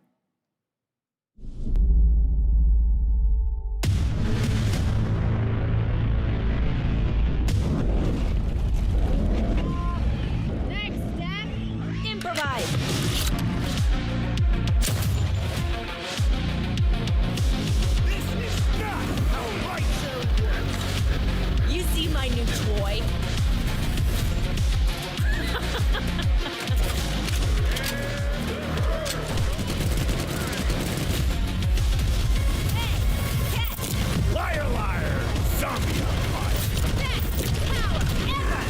Next step, improvise. You see my new toy? Liar, liar! Zombie alive! Best power ever!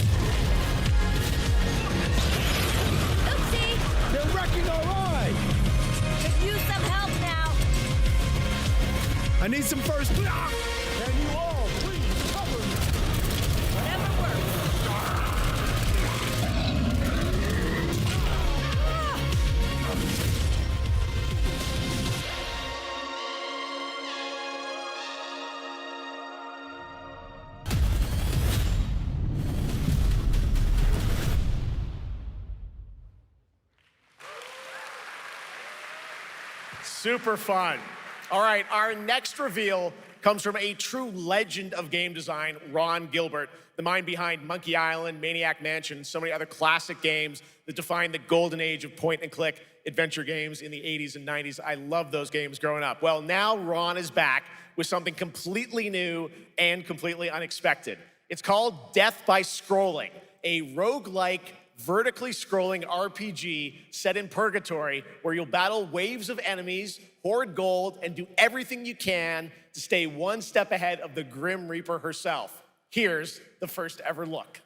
Oopsie! They're wrecking our ride! Could use some help now. I need some first. Can you all please cover me? Whatever works. Super fun. All right, our next reveal comes from a true legend of game design, Ron Gilbert, the mind behind Monkey Island, Maniac Mansion, and so many other classic games that defined the golden age of point-and-click adventure games in the 80s and 90s. I loved those games growing up. Well, now Ron is back with something completely new and completely unexpected. It's called Death by Scrolling, a roguelike, vertically scrolling RPG set in purgatory where you'll battle waves of enemies, hoard gold, and do everything you can to stay one step ahead of the Grim Reaper herself. Here's the first ever look.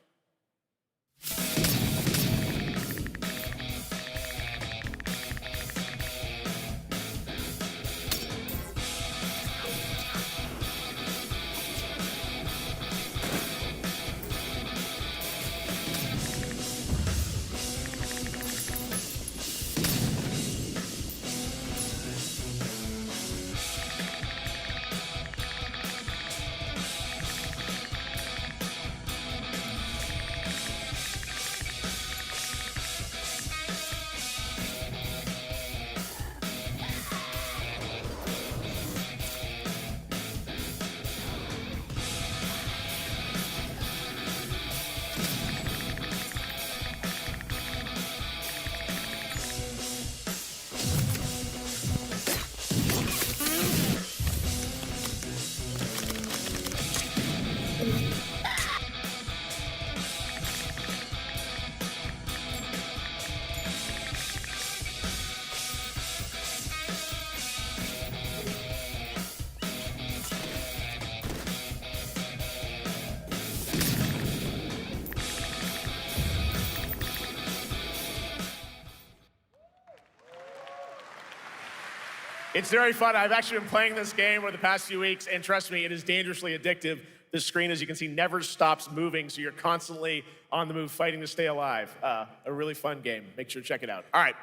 It's very fun. I've actually been playing this game over the past few weeks, and trust me, it is dangerously addictive. The screen, as you can see, never stops moving, so you're constantly on the move, fighting to stay alive. A really fun game. Make sure to check it out. All right,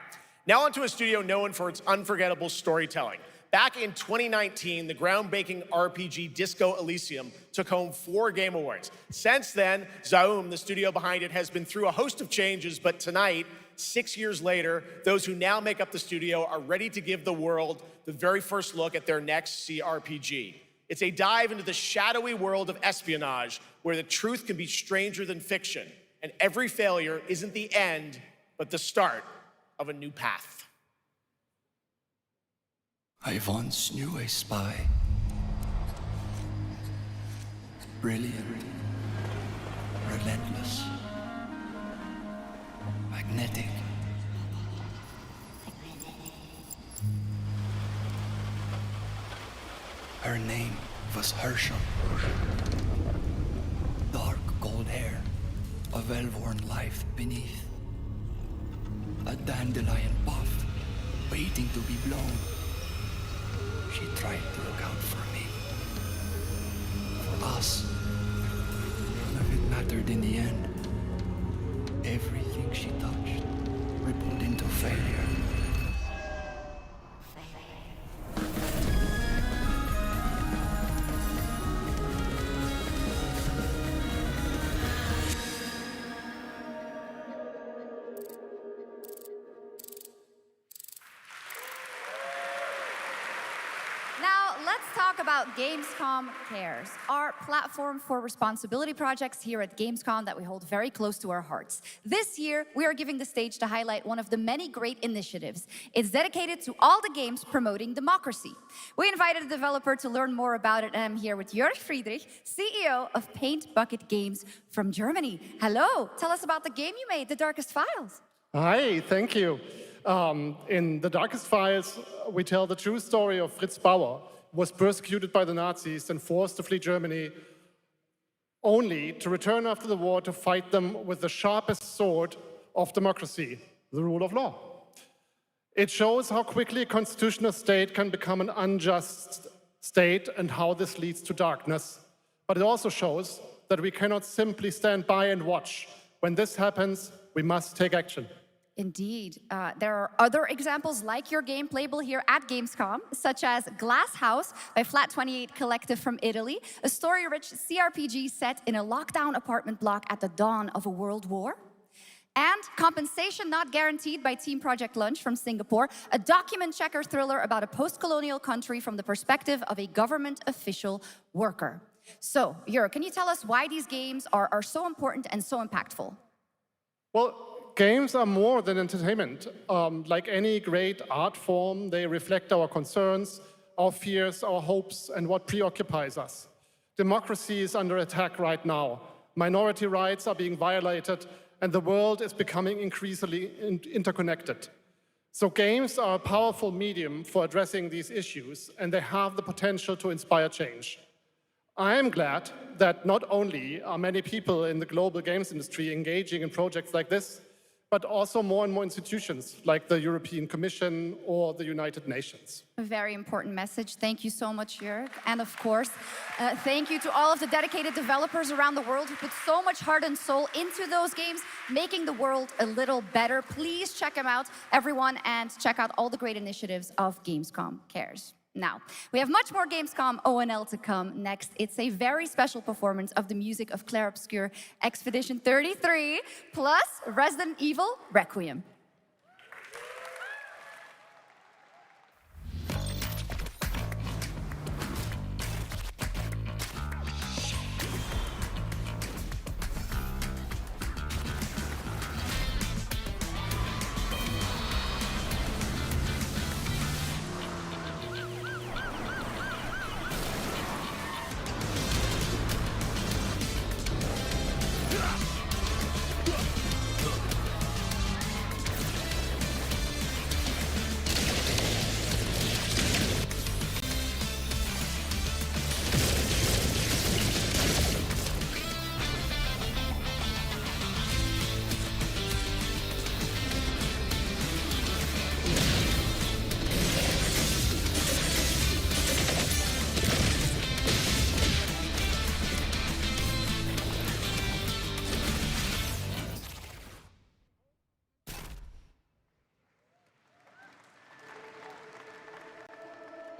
now onto a studio known for its unforgettable storytelling. Back in 2019, the groundbreaking RPG Disco Elysium took home 4 Game Awards. Since then, Zaum, the studio behind it, has been through a host of changes, but tonight, 6 years later, those who now make up the studio are ready to give the world the very first look at their next CRPG. It's a dive into the shadowy world of espionage, where the truth can be stranger than fiction, and every failure isn't the end, but the start of a new path. I once knew a spy. Brilliant, relentless, magnetic. Her name was Herschel. Dark gold hair, well-worn life beneath. A dandelion puff, waiting to be blown. She tried to look out for me. For us. None of it mattered in the end. Everything she touched rippled into failure. Now, let's talk about Gamescom Cares, our platform for responsibility projects here at Gamescom that we hold very close to our hearts. This year, we are giving the stage to highlight one of the many great initiatives. It's dedicated to all the games promoting democracy. We invited a developer to learn more about it, and I'm here with Jörg Friedrich, CEO of Paint Bucket Games from Germany. Hello, tell us about the game you made, The Darkest Files. Hi, thank you. In The Darkest Files, we tell the true story of Fritz Bauer, who was persecuted by the Nazis and forced to flee Germany, only to return after the war to fight them with the sharpest sword of democracy, the rule of law. It shows how quickly a constitutional state can become an unjust state and how this leads to darkness. But it also shows that we cannot simply stand by and watch. When this happens, we must take action. Indeed. There are other examples like your game playable here at Gamescom, such as Glass House by Flat28 Collective from Italy, a story-rich CRPG set in a lockdown apartment block at the dawn of a world war. And Compensation Not Guaranteed by Team Project Lunch from Singapore, a document checker thriller about a post-colonial country from the perspective of a government official worker. So, Jörg, can you tell us why these games are so important and so impactful? Well, games are more than entertainment. Like any great art form, they reflect our concerns, our fears, our hopes, and what preoccupies us. Democracy is under attack right now. Minority rights are being violated, and the world is becoming increasingly interconnected. So games are a powerful medium for addressing these issues, and they have the potential to inspire change. I am glad that not only are many people in the global games industry engaging in projects like this, but also more and more institutions like the European Commission or the United Nations. A very important message. Thank you so much, Jörg. And of course, thank you to all of the dedicated developers around the world who put so much heart and soul into those games, making the world a little better. Please check them out, everyone, and check out all the great initiatives of Gamescom Cares. Now, we have much more Gamescom ONL to come next. It's a very special performance of the music of Clair Obscur Expedition 33, plus Resident Evil Requiem.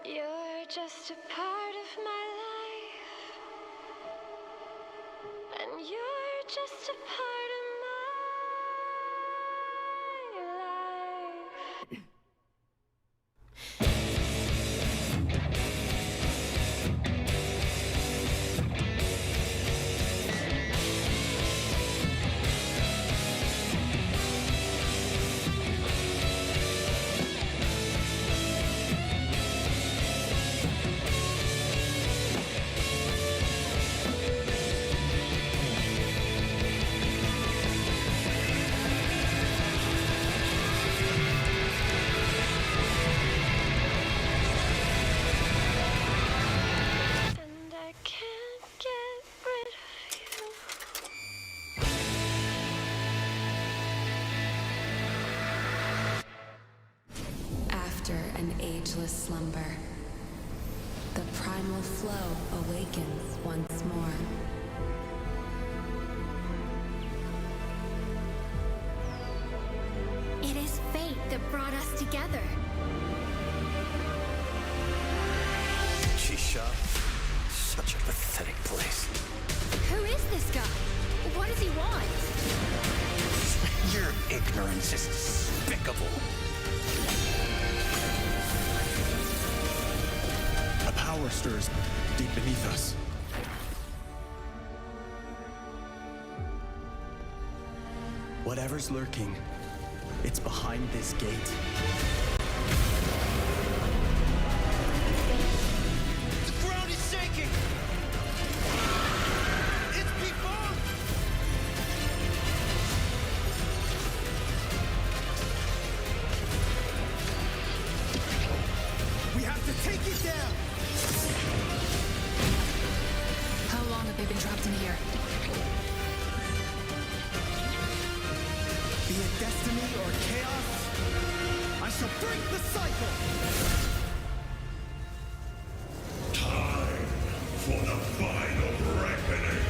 You're just a part of my life, and you're just a part of my life. after an ageless slumber, the primal flow awakens once more. It is fate that brought us together. Shisha. Such a pathetic place. Who is this guy? What does he want? Your ignorance is despicable. A power stirs deep beneath us. Whatever's lurking, it's behind this gate. The ground is shaking! It's people! We have to take it down! How long have they been trapped in here? Be it destiny or chaos, I shall break the cycle! Time for the final reckoning.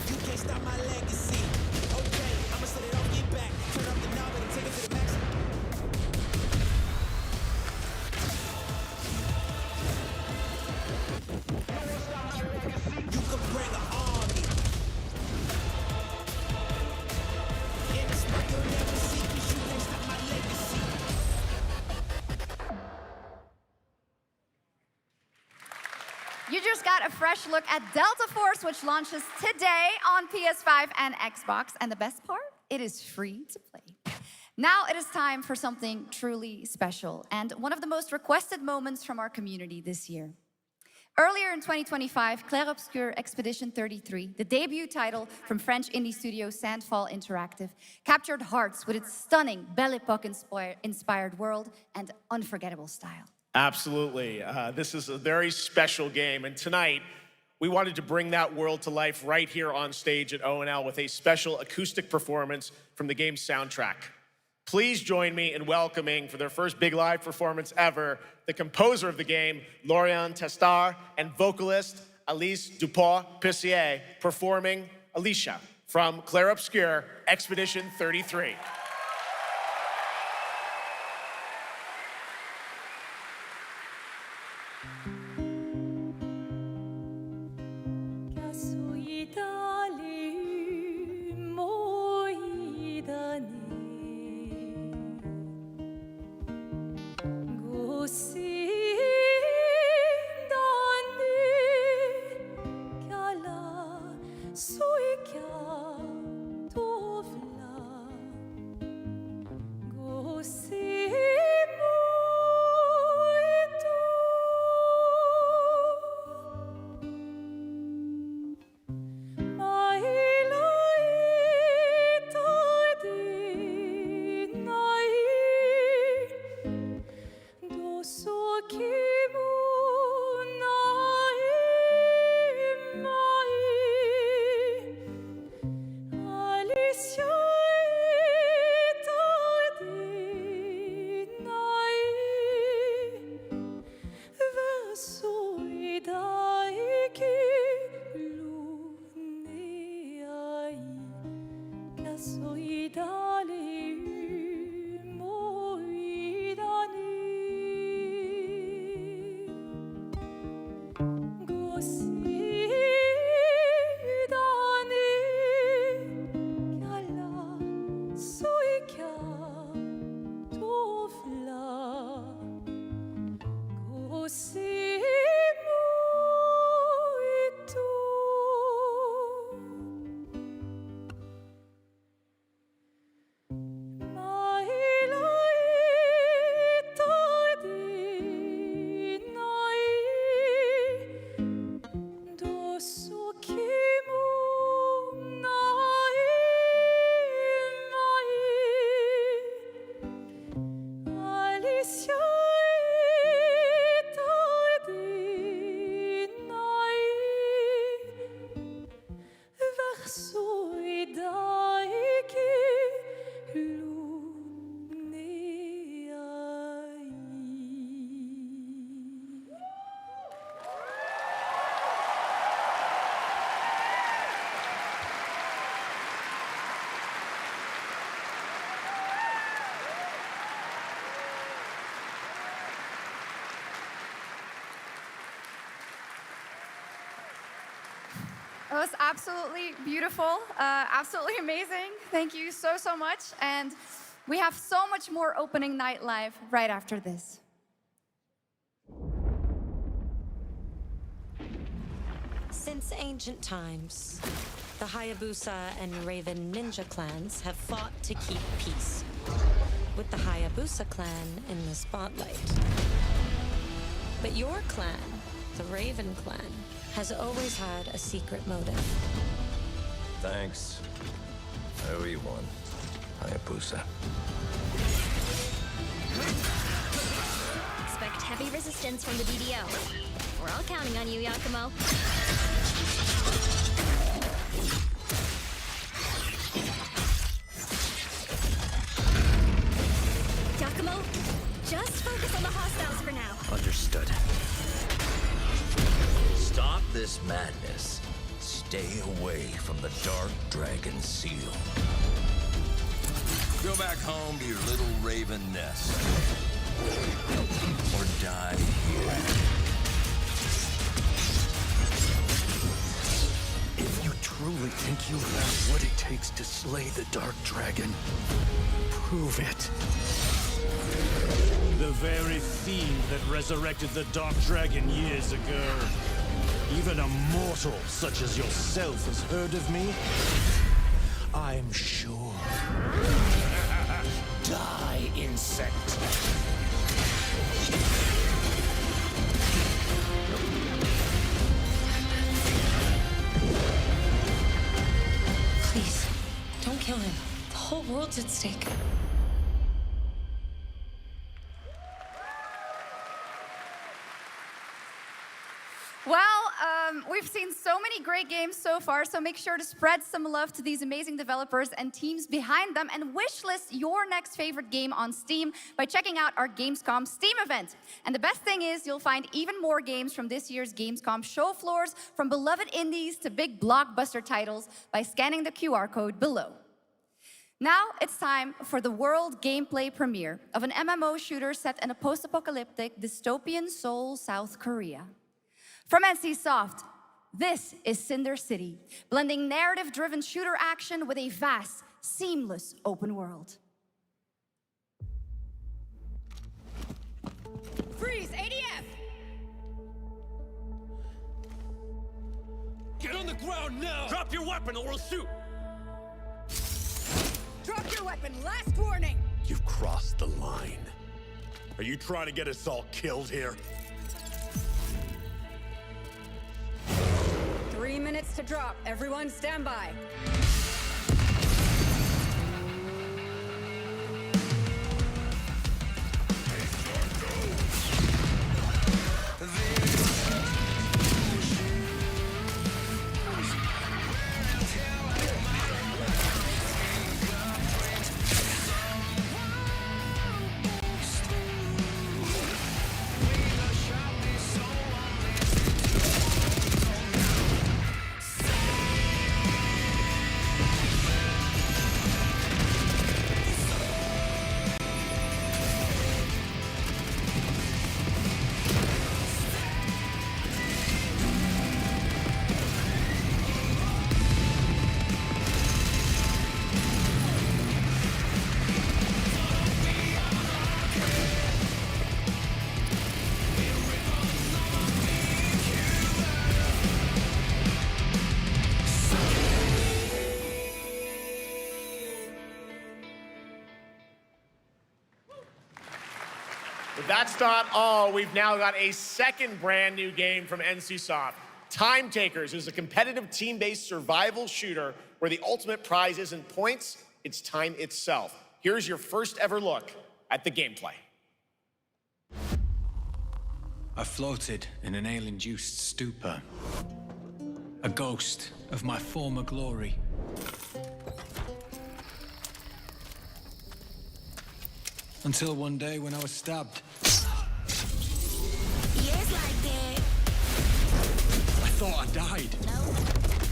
You can't stop my legacy. Okay, I'ma set it off, get back. Turn up the knob and take it to the max. You could bring an army. And it's what you'll never see, 'cause you can't stop my legacy. You just got a fresh look at Delta Force, which launches today on PS5 and Xbox. And the best part, it is free to play. Now it is time for something truly special and one of the most requested moments from our community this year. Earlier in 2025, Clair Obscur Expedition 33, the debut title from French indie studio Sandfall Interactive, captured hearts with its stunning Belle Epoque-inspired world and unforgettable style. Absolutely. This is a very special game, and tonight we wanted to bring that world to life right here on stage at ONL with a special acoustic performance from the game's soundtrack. Please join me in welcoming, for their first big live performance ever, the composer of the game, Laurent Testard, and vocalist Alice Dupont-Pissier, performing Alicia from Clair Obscur Expedition 33. That was absolutely beautiful, absolutely amazing. Thank you so, so much. And we have so much more opening night live right after this. Since ancient times, the Hayabusa and Raven ninja clans have fought to keep peace, with the Hayabusa clan in the spotlight. But your clan, the Raven clan, has always had a secret motive. Thanks. I owe you one, Hayabusa. Expect heavy resistance from the DDO. We're all counting on you, Yakumo. Yakumo, just focus on the hostiles for now. Understood. Stop this madness. Stay away from the Dark Dragon Seal. Go back home to your little raven nest. Or die here. If you truly think you have what it takes to slay the Dark Dragon, prove it. The very fiend that resurrected the Dark Dragon years ago. Even a mortal such as yourself has heard of me? I'm sure. Die, insect. Please, don't kill him. The whole world's at stake. Well, we've seen so many great games so far, so make sure to spread some love to these amazing developers and teams behind them, and wishlist your next favorite game on Steam by checking out our Gamescom Steam event. And the best thing is you'll find even more games from this year's Gamescom show floors, from beloved indies to big blockbuster titles, by scanning the QR code below. Now it's time for the world gameplay premiere of an MMO shooter set in a post-apocalyptic dystopian Seoul, South Korea. From NCSoft, this is Cinder City, blending narrative-driven shooter action with a vast, seamless open world. Freeze, ADF! Get on the ground now! Drop your weapon or we'll shoot! Drop your weapon, last warning! You've crossed the line. Are you trying to get us all killed here? 3 minutes to drop. Everyone stand by. But that's not all. We've now got a second brand new game from NCSoft. Time Takers is a competitive team-based survival shooter where the ultimate prize isn't points, it's time itself. Here's your first ever look at the gameplay. I floated in an ale-induced stupor, a ghost of my former glory. Until one day when I was stabbed. Years like that. I thought I died. No.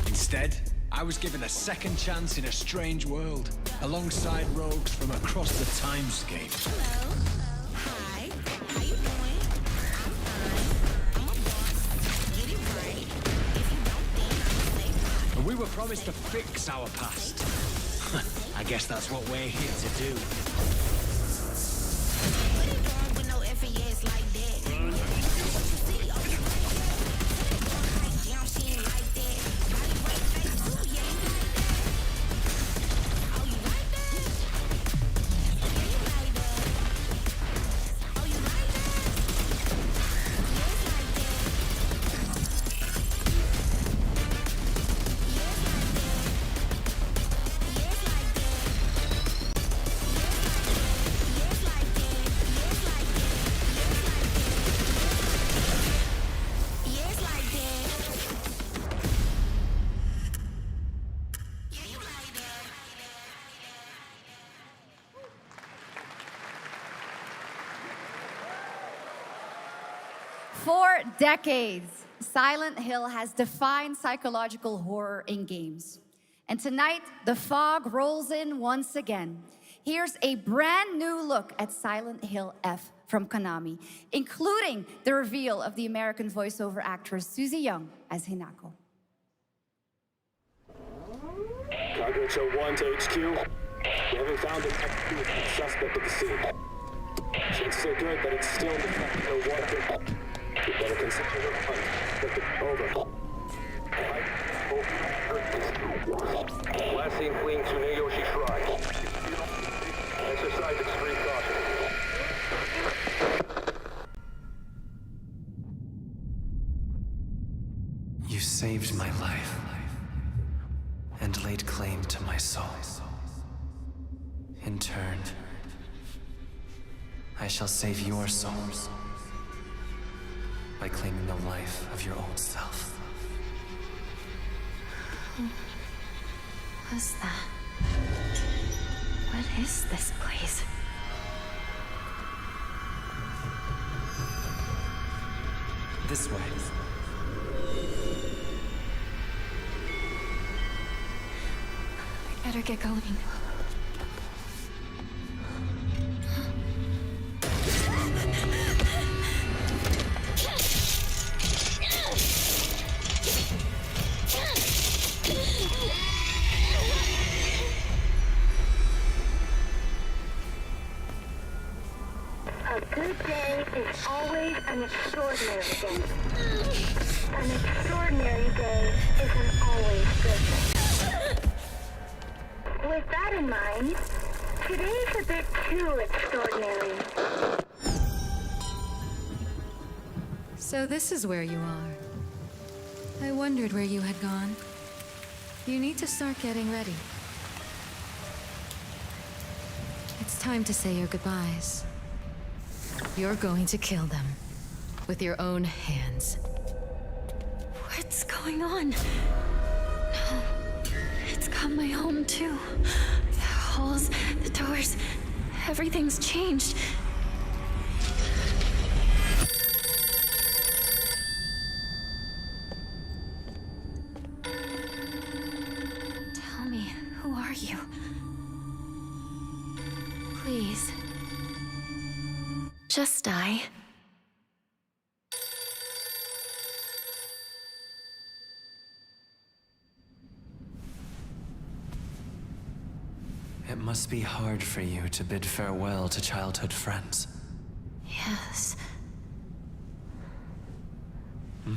Instead, I was given a second chance in a strange world, alongside rogues from across the timescape. Hello. Hi. How you doing? I'm fine. I'm a boss. Get it right. If you don't think I'm safe, promised to fix our past. I guess that's what we're here to do. For decades, Silent Hill has defined psychological horror in games. And tonight, the fog rolls in once again. Here's a brand new look at Silent Hill F from Konami, including the reveal of the American voiceover actress Susie Young as Hinako. Targets are 1 to HQ. We haven't found an active suspect at the scene. Chances are good that it's still in the fact or water. You better consider the hunt. Over. Last seen fleeing Tsuneyoshi Shrine. Exercise extreme caution. You saved my life and laid claim to my soul. In turn, I shall save your souls by claiming the life of your old self. Who was that? What is this place? This way. I better get going. A good day is always an extraordinary day. An extraordinary day isn't always good. With that in mind, today's a bit too extraordinary. So this is where you are. I wondered where you had gone. You need to start getting ready. It's time to say your goodbyes. You're going to kill them with your own hands. What's going on? No. It's got my home too. The halls, the doors, everything's changed. Tell me, who are you? Please. Just die. It must be hard for you to bid farewell to childhood friends. Yes. Hmm?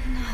No.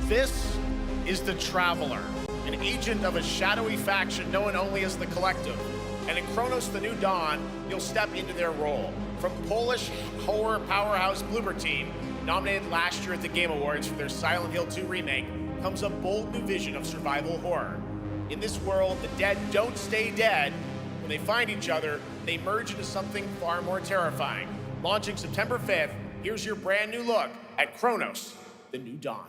This is the Traveler, an agent of a shadowy faction known only as the Collective. And in Chronos: The New Dawn, you'll step into their role. From Polish horror powerhouse Bloober Team, nominated last year at the Game Awards for their Silent Hill 2 remake, comes a bold new vision of survival horror. In this world, the dead don't stay dead. When they find each other, they merge into something far more terrifying. Launching September 5th, here's your brand new look at Chronos: The New Dawn.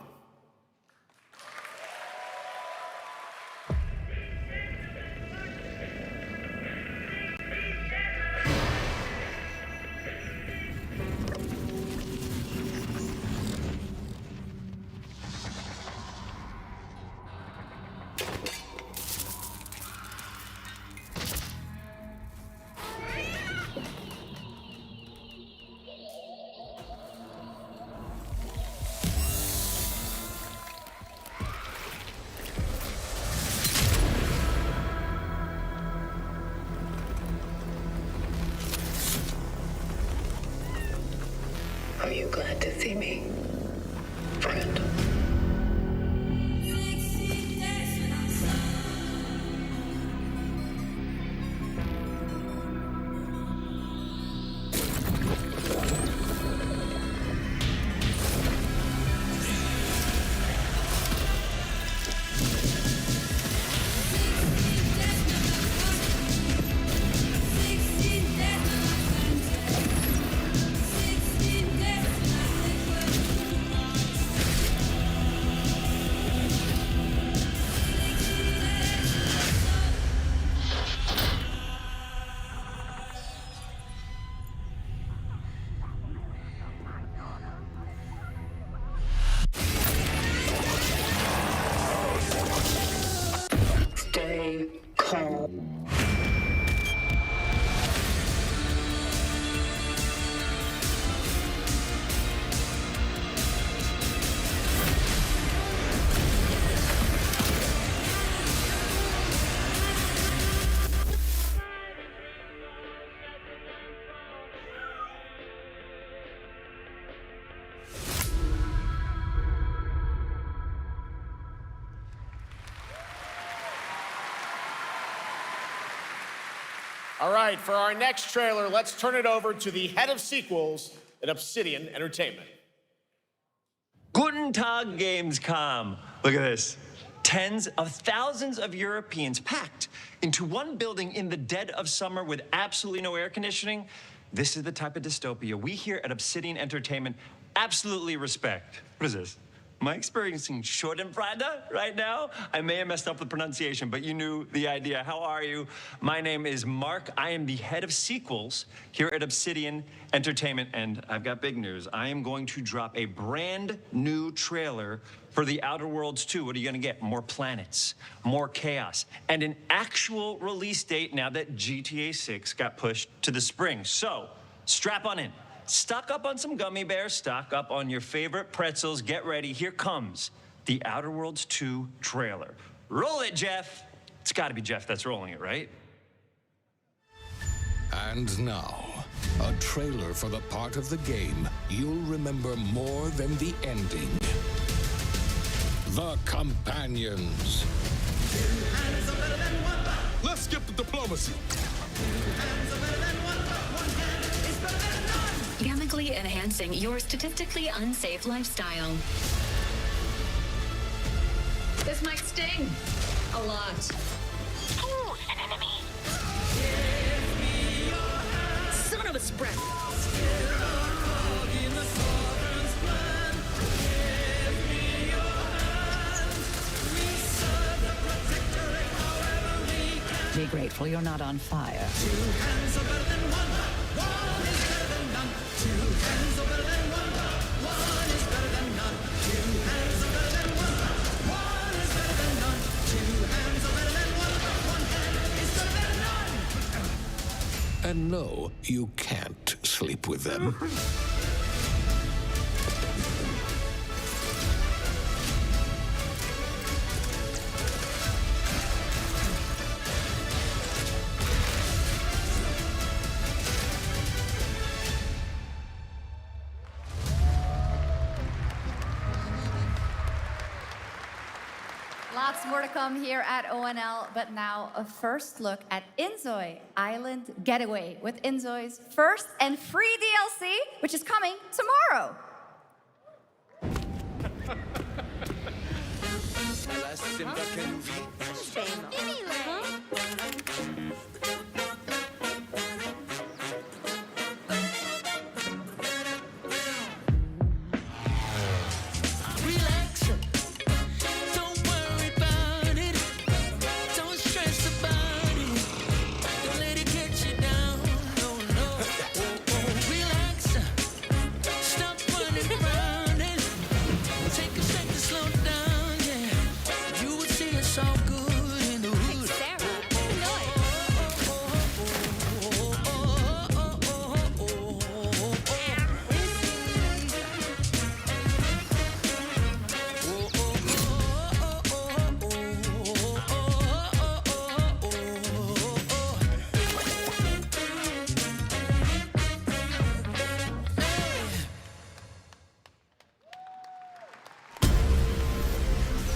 Are you glad to see me, friend? Stay calm. All right, for our next trailer, let's turn it over to the head of sequels at Obsidian Entertainment. Guten Tag, Gamescom. Look at this. Tens of thousands of Europeans packed into one building in the dead of summer with absolutely no air conditioning. This is the type of dystopia we here at Obsidian Entertainment absolutely respect. What is this? Am I experiencing Schadenfreude right now? I may have messed up the pronunciation, but you knew the idea. How are you? My name is Mark. I am the head of sequels here at Obsidian Entertainment, and I've got big news. I am going to drop a brand new trailer for The Outer Worlds 2. What are you gonna get? More planets, more chaos, and an actual release date now that GTA 6 got pushed to the spring. So, strap on in. Stock up on some gummy bears, stock up on your favorite pretzels. Get ready. Here comes The Outer Worlds 2 trailer. Roll it, Jeff. It's got to be Jeff that's rolling it, right? And now, a trailer for the part of the game you'll remember more than the ending. The Companions. Let's skip the diplomacy. Chemically enhancing your statistically unsafe lifestyle. This might sting. A lot. Ooh, an enemy. Son of a spread. Be grateful you're not on fire. 2 hands are better than one. One is better than none. 2 hands are better than one. One is better than none. 2 hands are better than one. One is better than none. 2 hands are better than one. One hand is better than none. And no, you can't sleep with them. Lots more to come here at ONL, but now a first look at Inzoi Island Getaway with Inzoi's first and free DLC, which is coming tomorrow.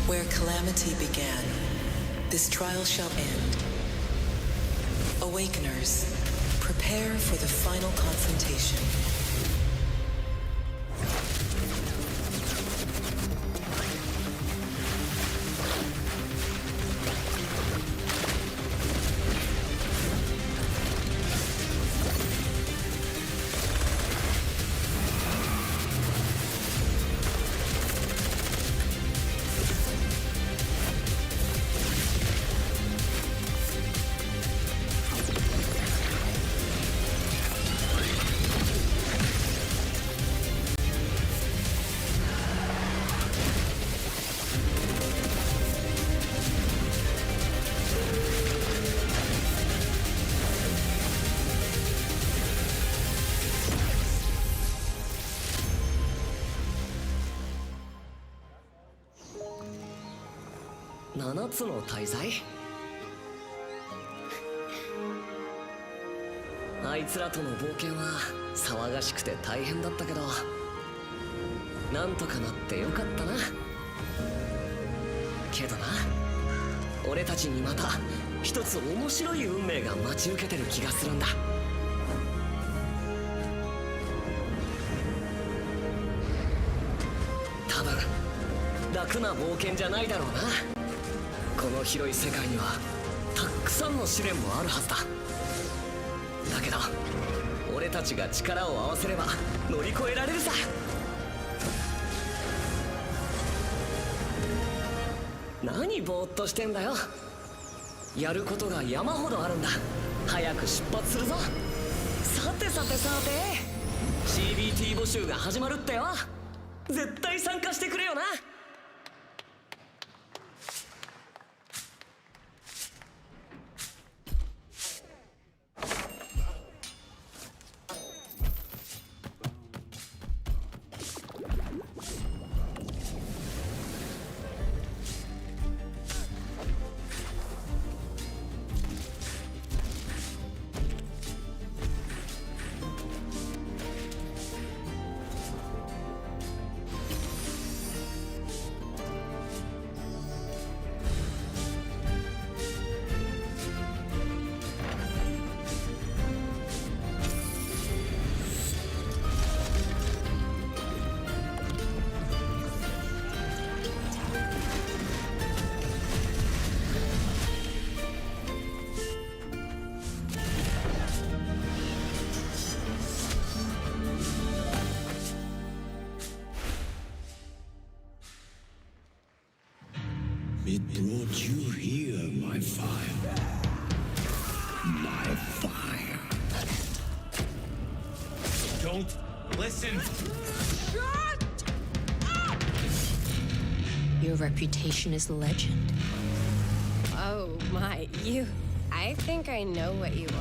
Where calamity began, this trial shall end. Awakeners, prepare for the final confrontation.7つの大罪？あいつらとの冒険は騒がしくて大変だったけど、なんとかなってよかったな。けどな、俺たちにまた一つ面白い運命が待ち受けてる気がするんだ。多分楽な冒険じゃないだろうな。この広い世界にはたくさんの試練もあるはずだ。だけど俺たちが力を合わせれば乗り越えられるさ。何ぼーっとしてんだよ。やることが山ほどあるんだ。早く出発するぞ。さてさてさて、 CBT 募集が始まるってよ。絶対参加してくれよな。It brought you here, my fire. My fire. Don't listen. Your reputation is legend. Oh my, you... I think I know what you are.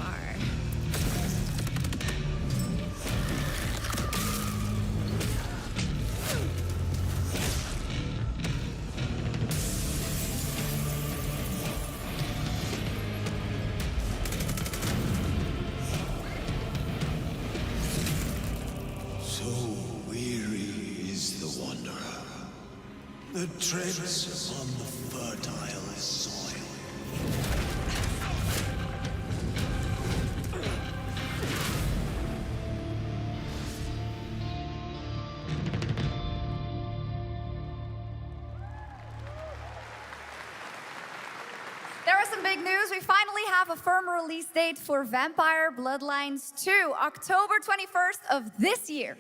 that treads on the fertile soil. There was some big news. We finally have a firm release date for Vampire Bloodlines 2, October 21st of this year.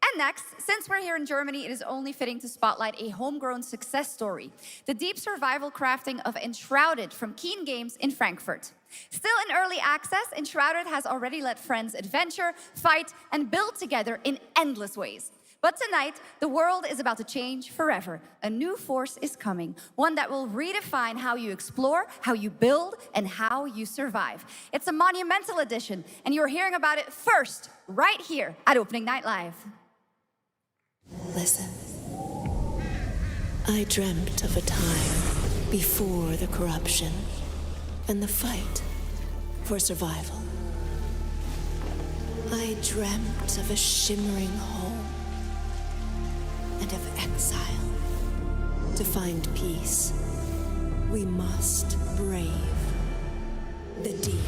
And next, since we're here in Germany, it is only fitting to spotlight a homegrown success story, the deep survival crafting of Enshrouded from Keen Games in Frankfurt. Still in early access, Enshrouded has already let friends adventure, fight, and build together in endless ways. But tonight, the world is about to change forever. A new force is coming, one that will redefine how you explore, how you build, and how you survive. It's a monumental edition, and you're hearing about it first, right here at Opening Night Live. Listen. I dreamt of a time before the corruption and the fight for survival. I dreamt of a shimmering home and of exile. To find peace, we must brave the deep.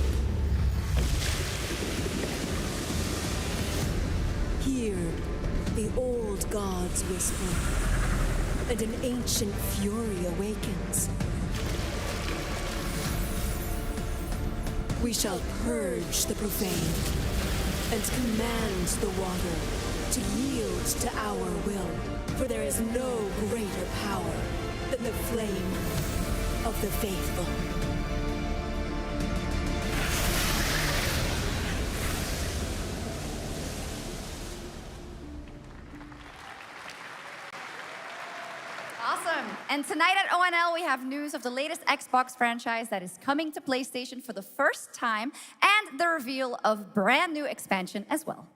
Hear the old gods whisper, and an ancient fury awakens. We shall purge the profane and command the water to yield to our will, for there is no greater power than the flame of the faithful. Awesome. And tonight at ONL, we have news of the latest Xbox franchise that is coming to PlayStation for the first time, and the reveal of brand new expansion as well.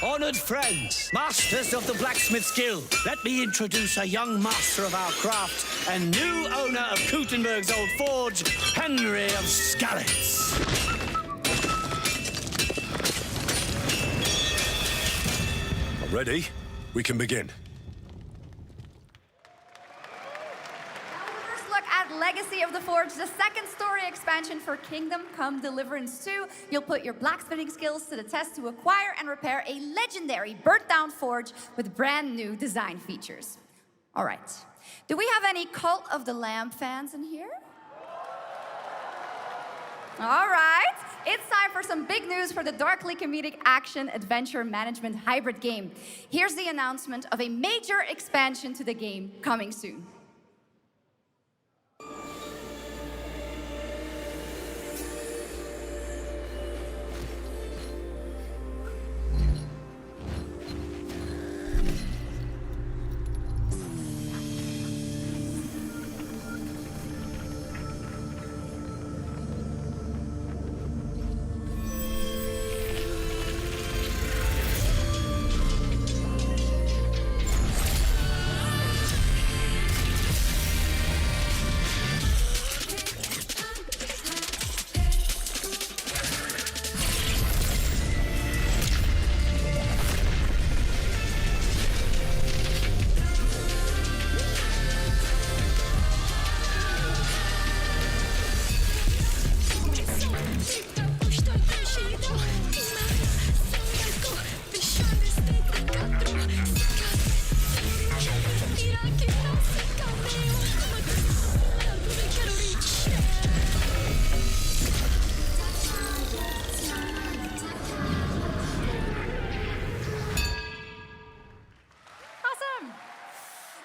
Honored friends, masters of the blacksmith's guild, let me introduce a young master of our craft and new owner of Gutenberg's old forge, Henry of Skalitz. Ready? We can begin. Legacy of the Forge, the second story expansion for Kingdom Come Deliverance 2. You'll put your blacksmithing skills to the test to acquire and repair a legendary burnt-down forge with brand new design features. All right. Do we have any Cult of the Lamb fans in here? All right. It's time for some big news for the darkly comedic action adventure management hybrid game. Here's the announcement of a major expansion to the game coming soon.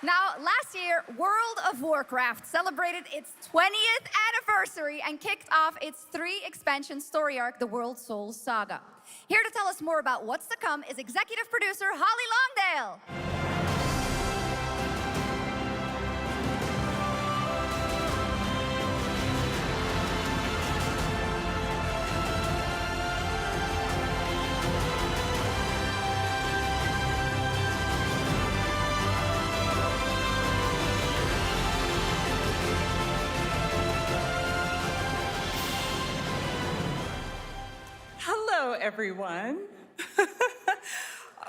Now, last year, World of Warcraft celebrated its 20th anniversary and kicked off its 3-expansion story arc, the World Souls Saga. Here to tell us more about what's to come is executive producer Holly Longdale. Hello, everyone.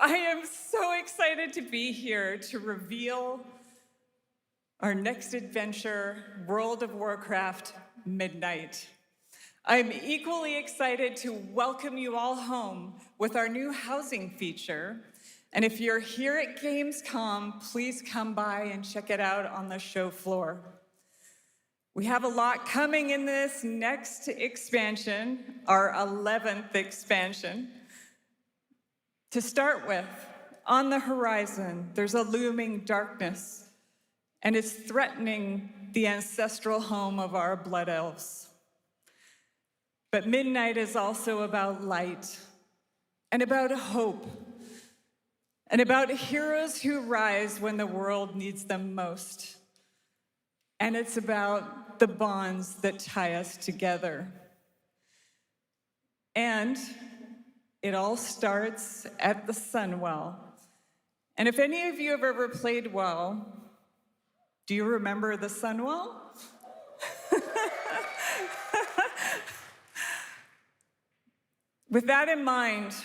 I am so excited to be here to reveal our next adventure, World of Warcraft Midnight. I'm equally excited to welcome you all home with our new housing feature. And if you're here at Gamescom, please come by and check it out on the show floor. We have a lot coming in this next expansion, our 11th expansion. To start with, on the horizon, there's a looming darkness, and it's threatening the ancestral home of our blood elves. But Midnight is also about light, and about hope, and about heroes who rise when the world needs them most. And it's about the bonds that tie us together. And it all starts at the Sunwell. And if any of you have ever played WoW, do you remember the Sunwell? With that in mind,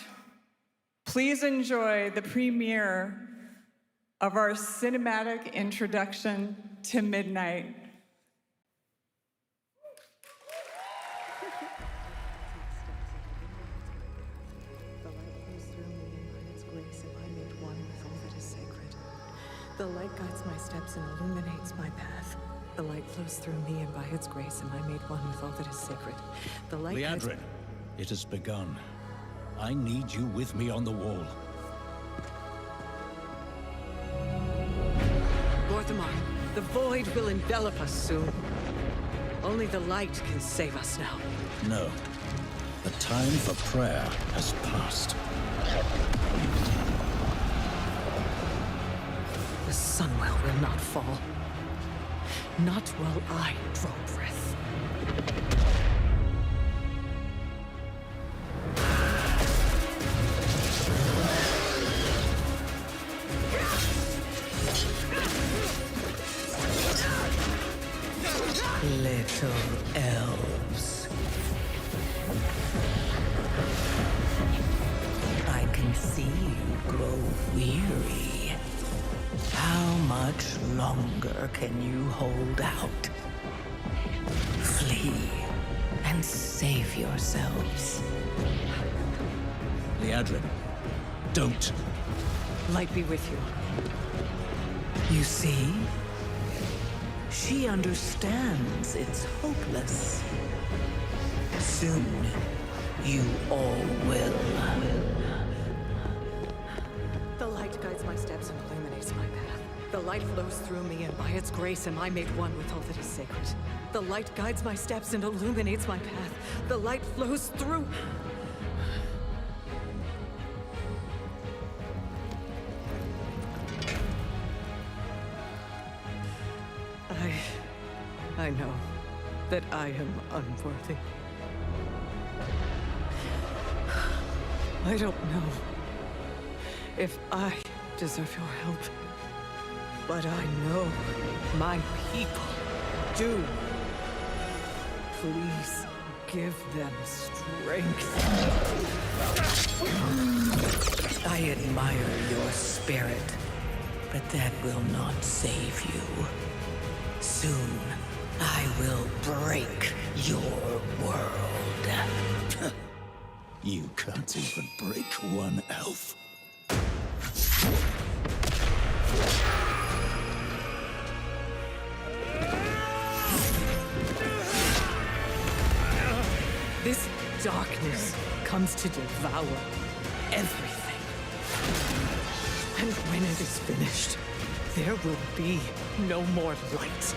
please enjoy the premiere of our cinematic introduction to Midnight. The light guides my steps and illuminates my path. The light flows through me, and by its grace am I made one with all that is sacred. The light Liadrin, it has begun. I need you with me on the wall. Lorthamar, the void will envelop us soon. Only the light can save us now. No. The time for prayer has passed. The Sunwell will not fall. Not while I draw breath. Little elves. I can see you grow weary. How much longer can you hold out? Flee and save yourselves. Liadrin, don't. Light be with you. You see? She understands it's hopeless. Soon, you all will. The light guides my steps and illuminates my path. The light flows through me, and by its grace am I made one with all that is sacred. The light guides my steps and illuminates my path. The light flows through... I know that I am unworthy. I don't know if I deserve your help, but I know my people do. Please give them strength. I admire your spirit, but that will not save you. Soon, I will break your world. You can't even break one elf. This darkness comes to devour everything. And when it is finished, there will be no more light.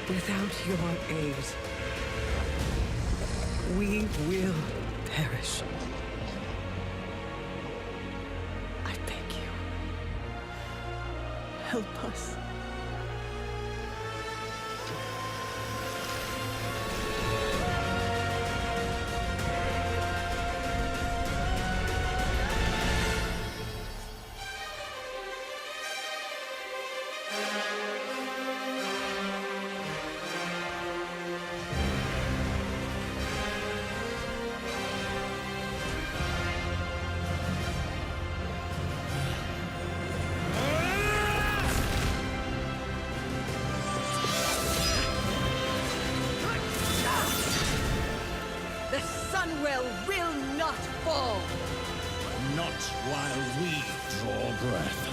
Without your aid, we will perish. I beg you, help us. Sunwell will not fall! Not while we draw breath.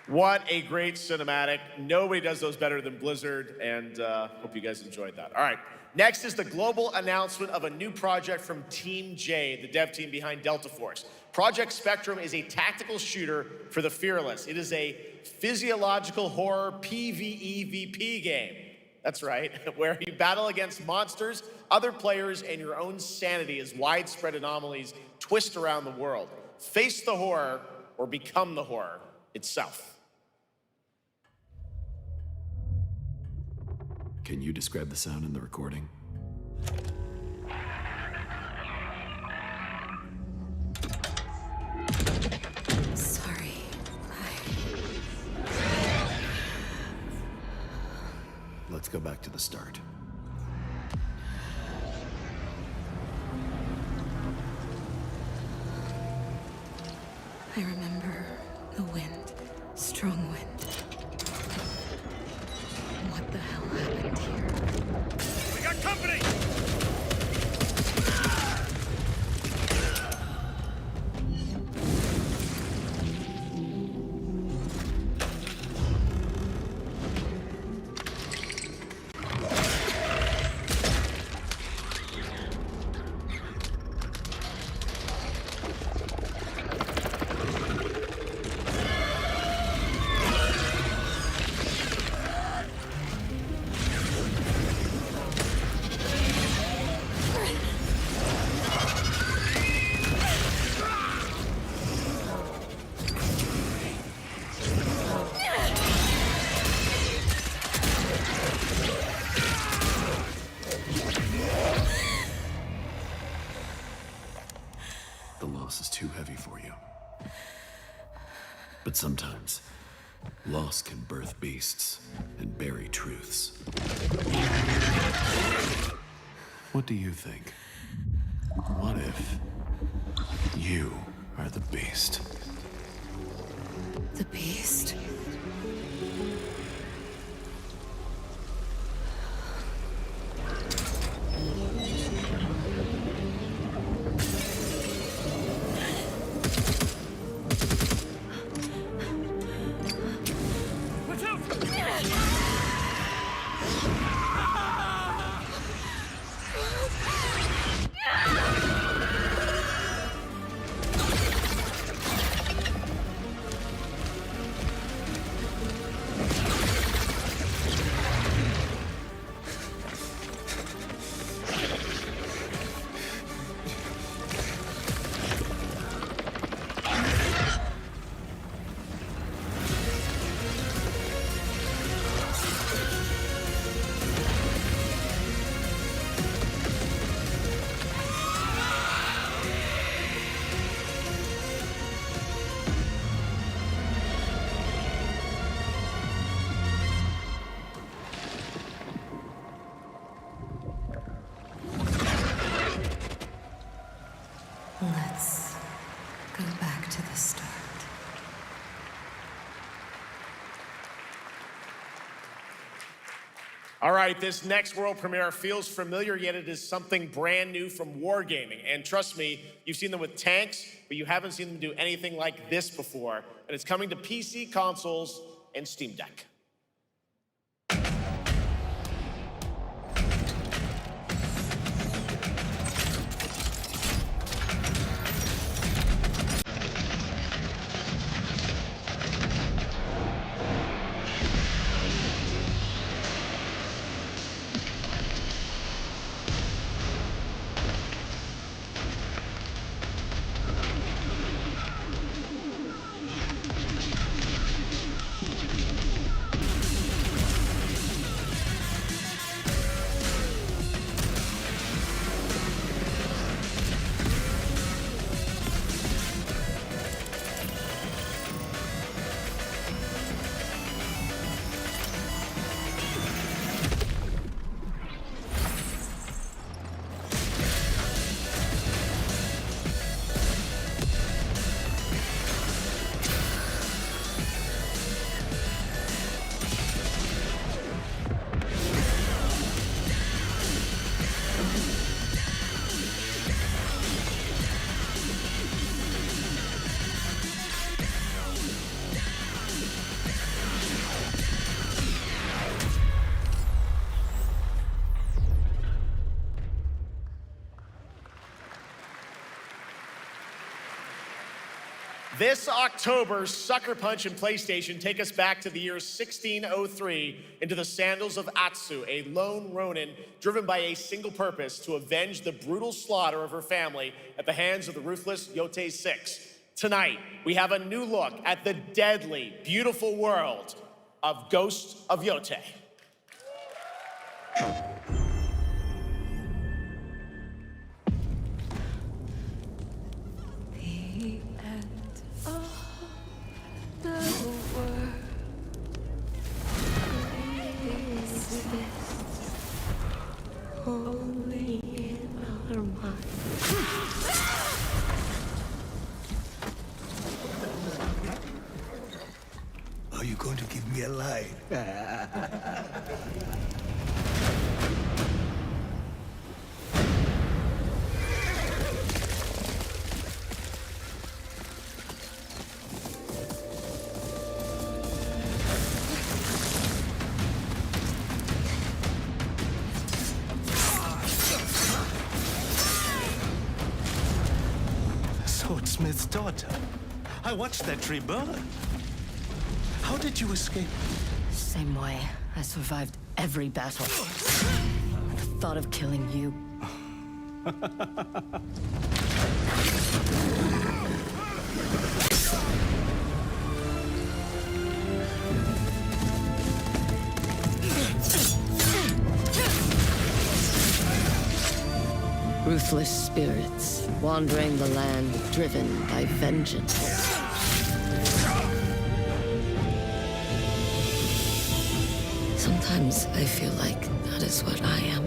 What a great cinematic. Nobody does those better than Blizzard, and hope you guys enjoyed that. All right, next is the global announcement of a new project from Team J, the dev team behind Delta Force. Project Spectrum is a tactical shooter for the fearless. It is a physiological horror PvEVP game. That's right, where you battle against monsters, other players, and your own sanity as widespread anomalies twist around the world. Face the horror or become the horror itself. Can you describe the sound in the recording? Sorry. Let's go back to the start. I remember the wind, strong wind. What the hell happened here? We got company! But sometimes, loss can birth beasts and bury truths. What do you think? What if you are the beast? The beast? Let's go back to the start. All right, this next world premiere feels familiar, yet it is something brand new from Wargaming. And trust me, you've seen them with tanks, but you haven't seen them do anything like this before. And it's coming to PC, consoles, and Steam Deck. This October, Sucker Punch and PlayStation take us back to the year 1603 into the sandals of Atsu, a lone ronin driven by a single purpose: to avenge the brutal slaughter of her family at the hands of the ruthless Yotei 6. Tonight, we have a new look at the deadly, beautiful world of Ghost of Yotei. Only in our mind. Are you going to give me a line? Swordsmith's daughter. I watched that tree burn. How did you escape? Same way. I survived every battle. The thought of killing you. Ruthless spirits, wandering the land, driven by vengeance. Sometimes I feel like that is what I am.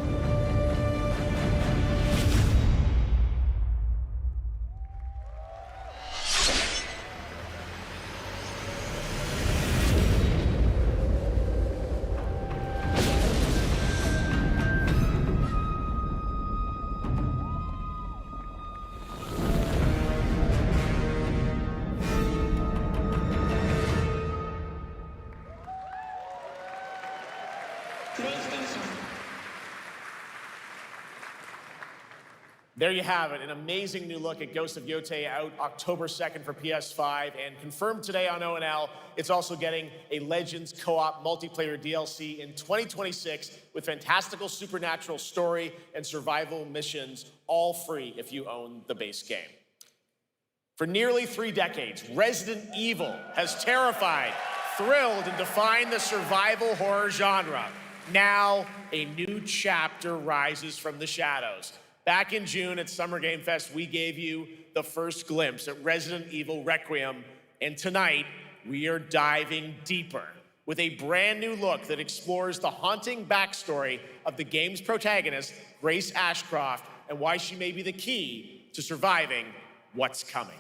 There you have it, an amazing new look at Ghost of Yotei, out October 2nd for PS5, and confirmed today on ONL. It's also getting a Legends co-op multiplayer DLC in 2026 with fantastical supernatural story and survival missions, all free if you own the base game. For nearly 3 decades, Resident Evil has terrified, thrilled, and defined the survival horror genre. Now, a new chapter rises from the shadows. Back in June at Summer Game Fest, we gave you the first glimpse at Resident Evil Requiem, and tonight, we are diving deeper with a brand new look that explores the haunting backstory of the game's protagonist, Grace Ashcroft, and why she may be the key to surviving what's coming.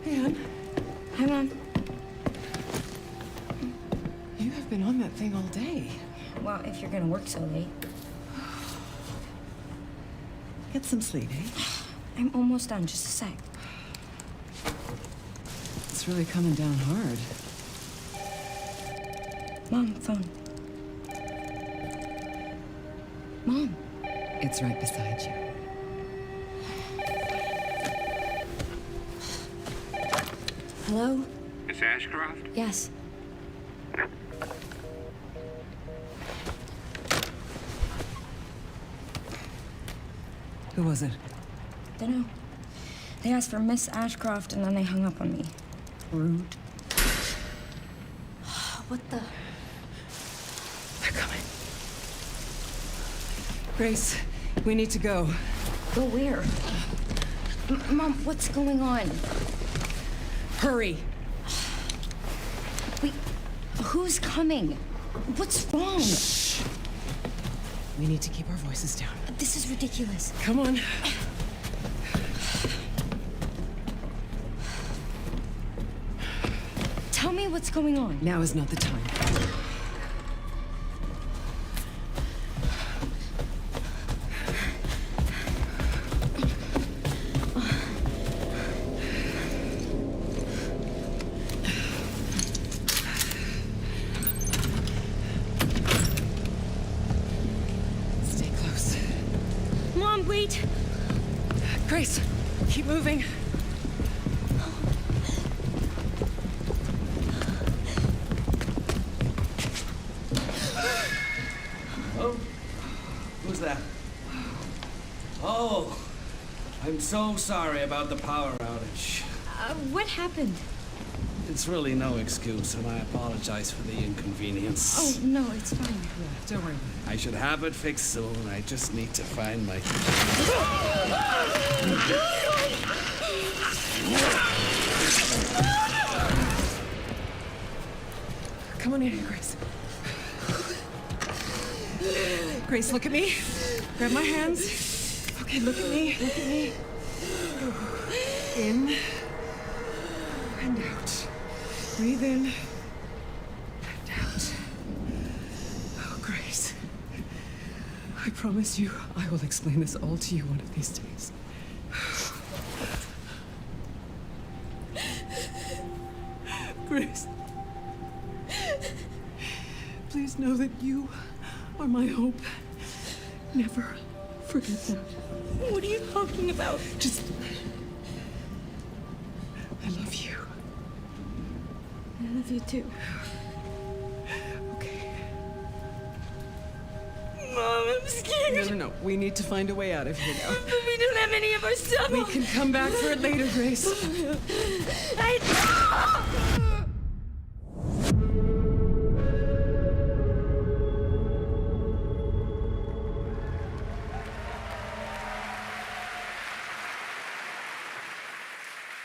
Anne, Hi, Mom. you have been on that thing all day. Well, if you're gonna work so late. Get some sleep, eh? I'm almost done, just a sec. It's really coming down hard. Mom, phone. Mom. It's right beside you. Hello? Miss Ashcroft? Yes. Who was it? Dunno. They asked for Miss Ashcroft and then they hung up on me. Rude. What the? They're coming. Grace, we need to go. Go where? Mom, what's going on? Hurry. Wait, who's coming? What's wrong? Shh. We need to keep our voices down. This is ridiculous. Come on. Tell me what's going on. Now is not the time. Stay close. Mom, wait! Grace, keep moving. Oh, who's that? Oh, I'm so sorry about the power outage. What happened? It's really no excuse, and I apologize for the inconvenience. Oh, no, it's fine. Don't worry about I should have it fixed soon. I just need to find my... Come on in here, Grace. Grace, look at me. Grab my hands. Okay, look at me. Look at me. In and out. Breathe in and out. Oh, Grace. I promise you, I will explain this all to you one of these days. Grace. Please know that you are my hope. Never forget that. What are you talking about? Just... I love you. I love you too. Okay. Mom, I'm scared. No. We need to find a way out of here now. But we don't have any of our stuff. We can come back for it later, Grace.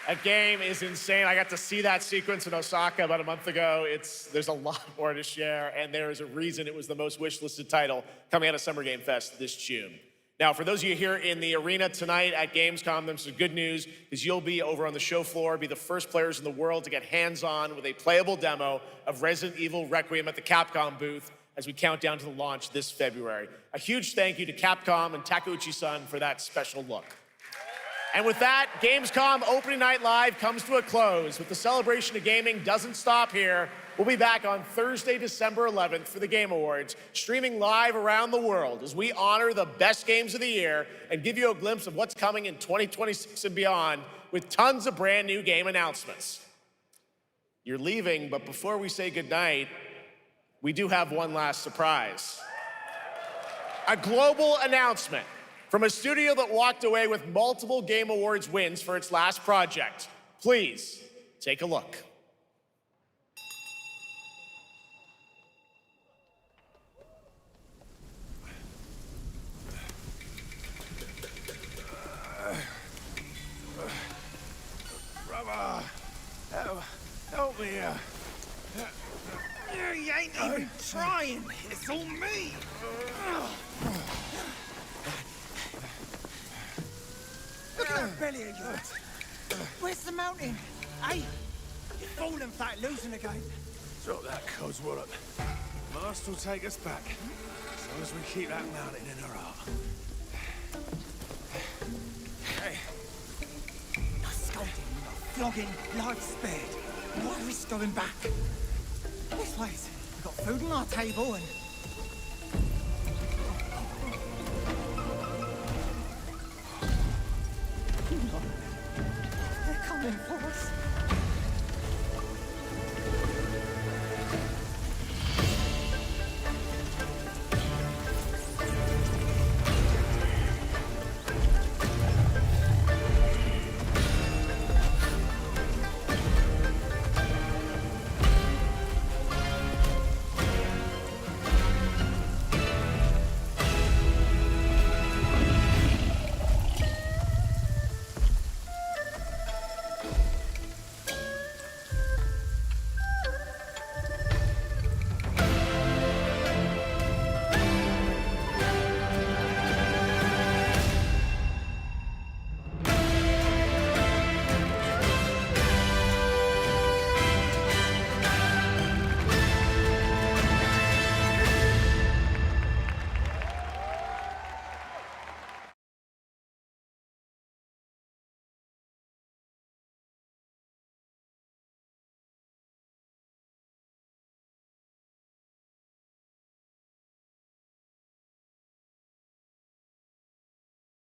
That game is insane. I got to see that sequence in Osaka about a month ago. There's a lot more to share, and there is a reason it was the most wish-listed title coming out of Summer Game Fest this June. Now, for those of you here in the arena tonight at Gamescom, there's some good news, because you'll be over on the show floor, be the first players in the world to get hands-on with a playable demo of Resident Evil Requiem at the Capcom booth as we count down to the launch this February. A huge thank you to Capcom and Takeuchi-san for that special look. And with that, Gamescom Opening Night Live comes to a close, but the celebration of gaming doesn't stop here. We'll be back on Thursday, December 11th for the Game Awards, streaming live around the world as we honor the best games of the year and give you a glimpse of what's coming in 2026 and beyond with tons of brand new game announcements. You're leaving, but before we say goodnight, we do have one last surprise. A global announcement from a studio that walked away with multiple Game Awards wins for its last project. Please, take a look. Brother, Help me out. You ain't even trying. It's all me. Look at that belly of yours. Where's the mountain? Hey, you're falling fat, losing again. Drop that codswallop. Master will take us back. As long as we keep that mountain in our heart. Hey. No scolding, no flogging, life spared. No risk going back. This place, we've got food on our table and... They're coming for us.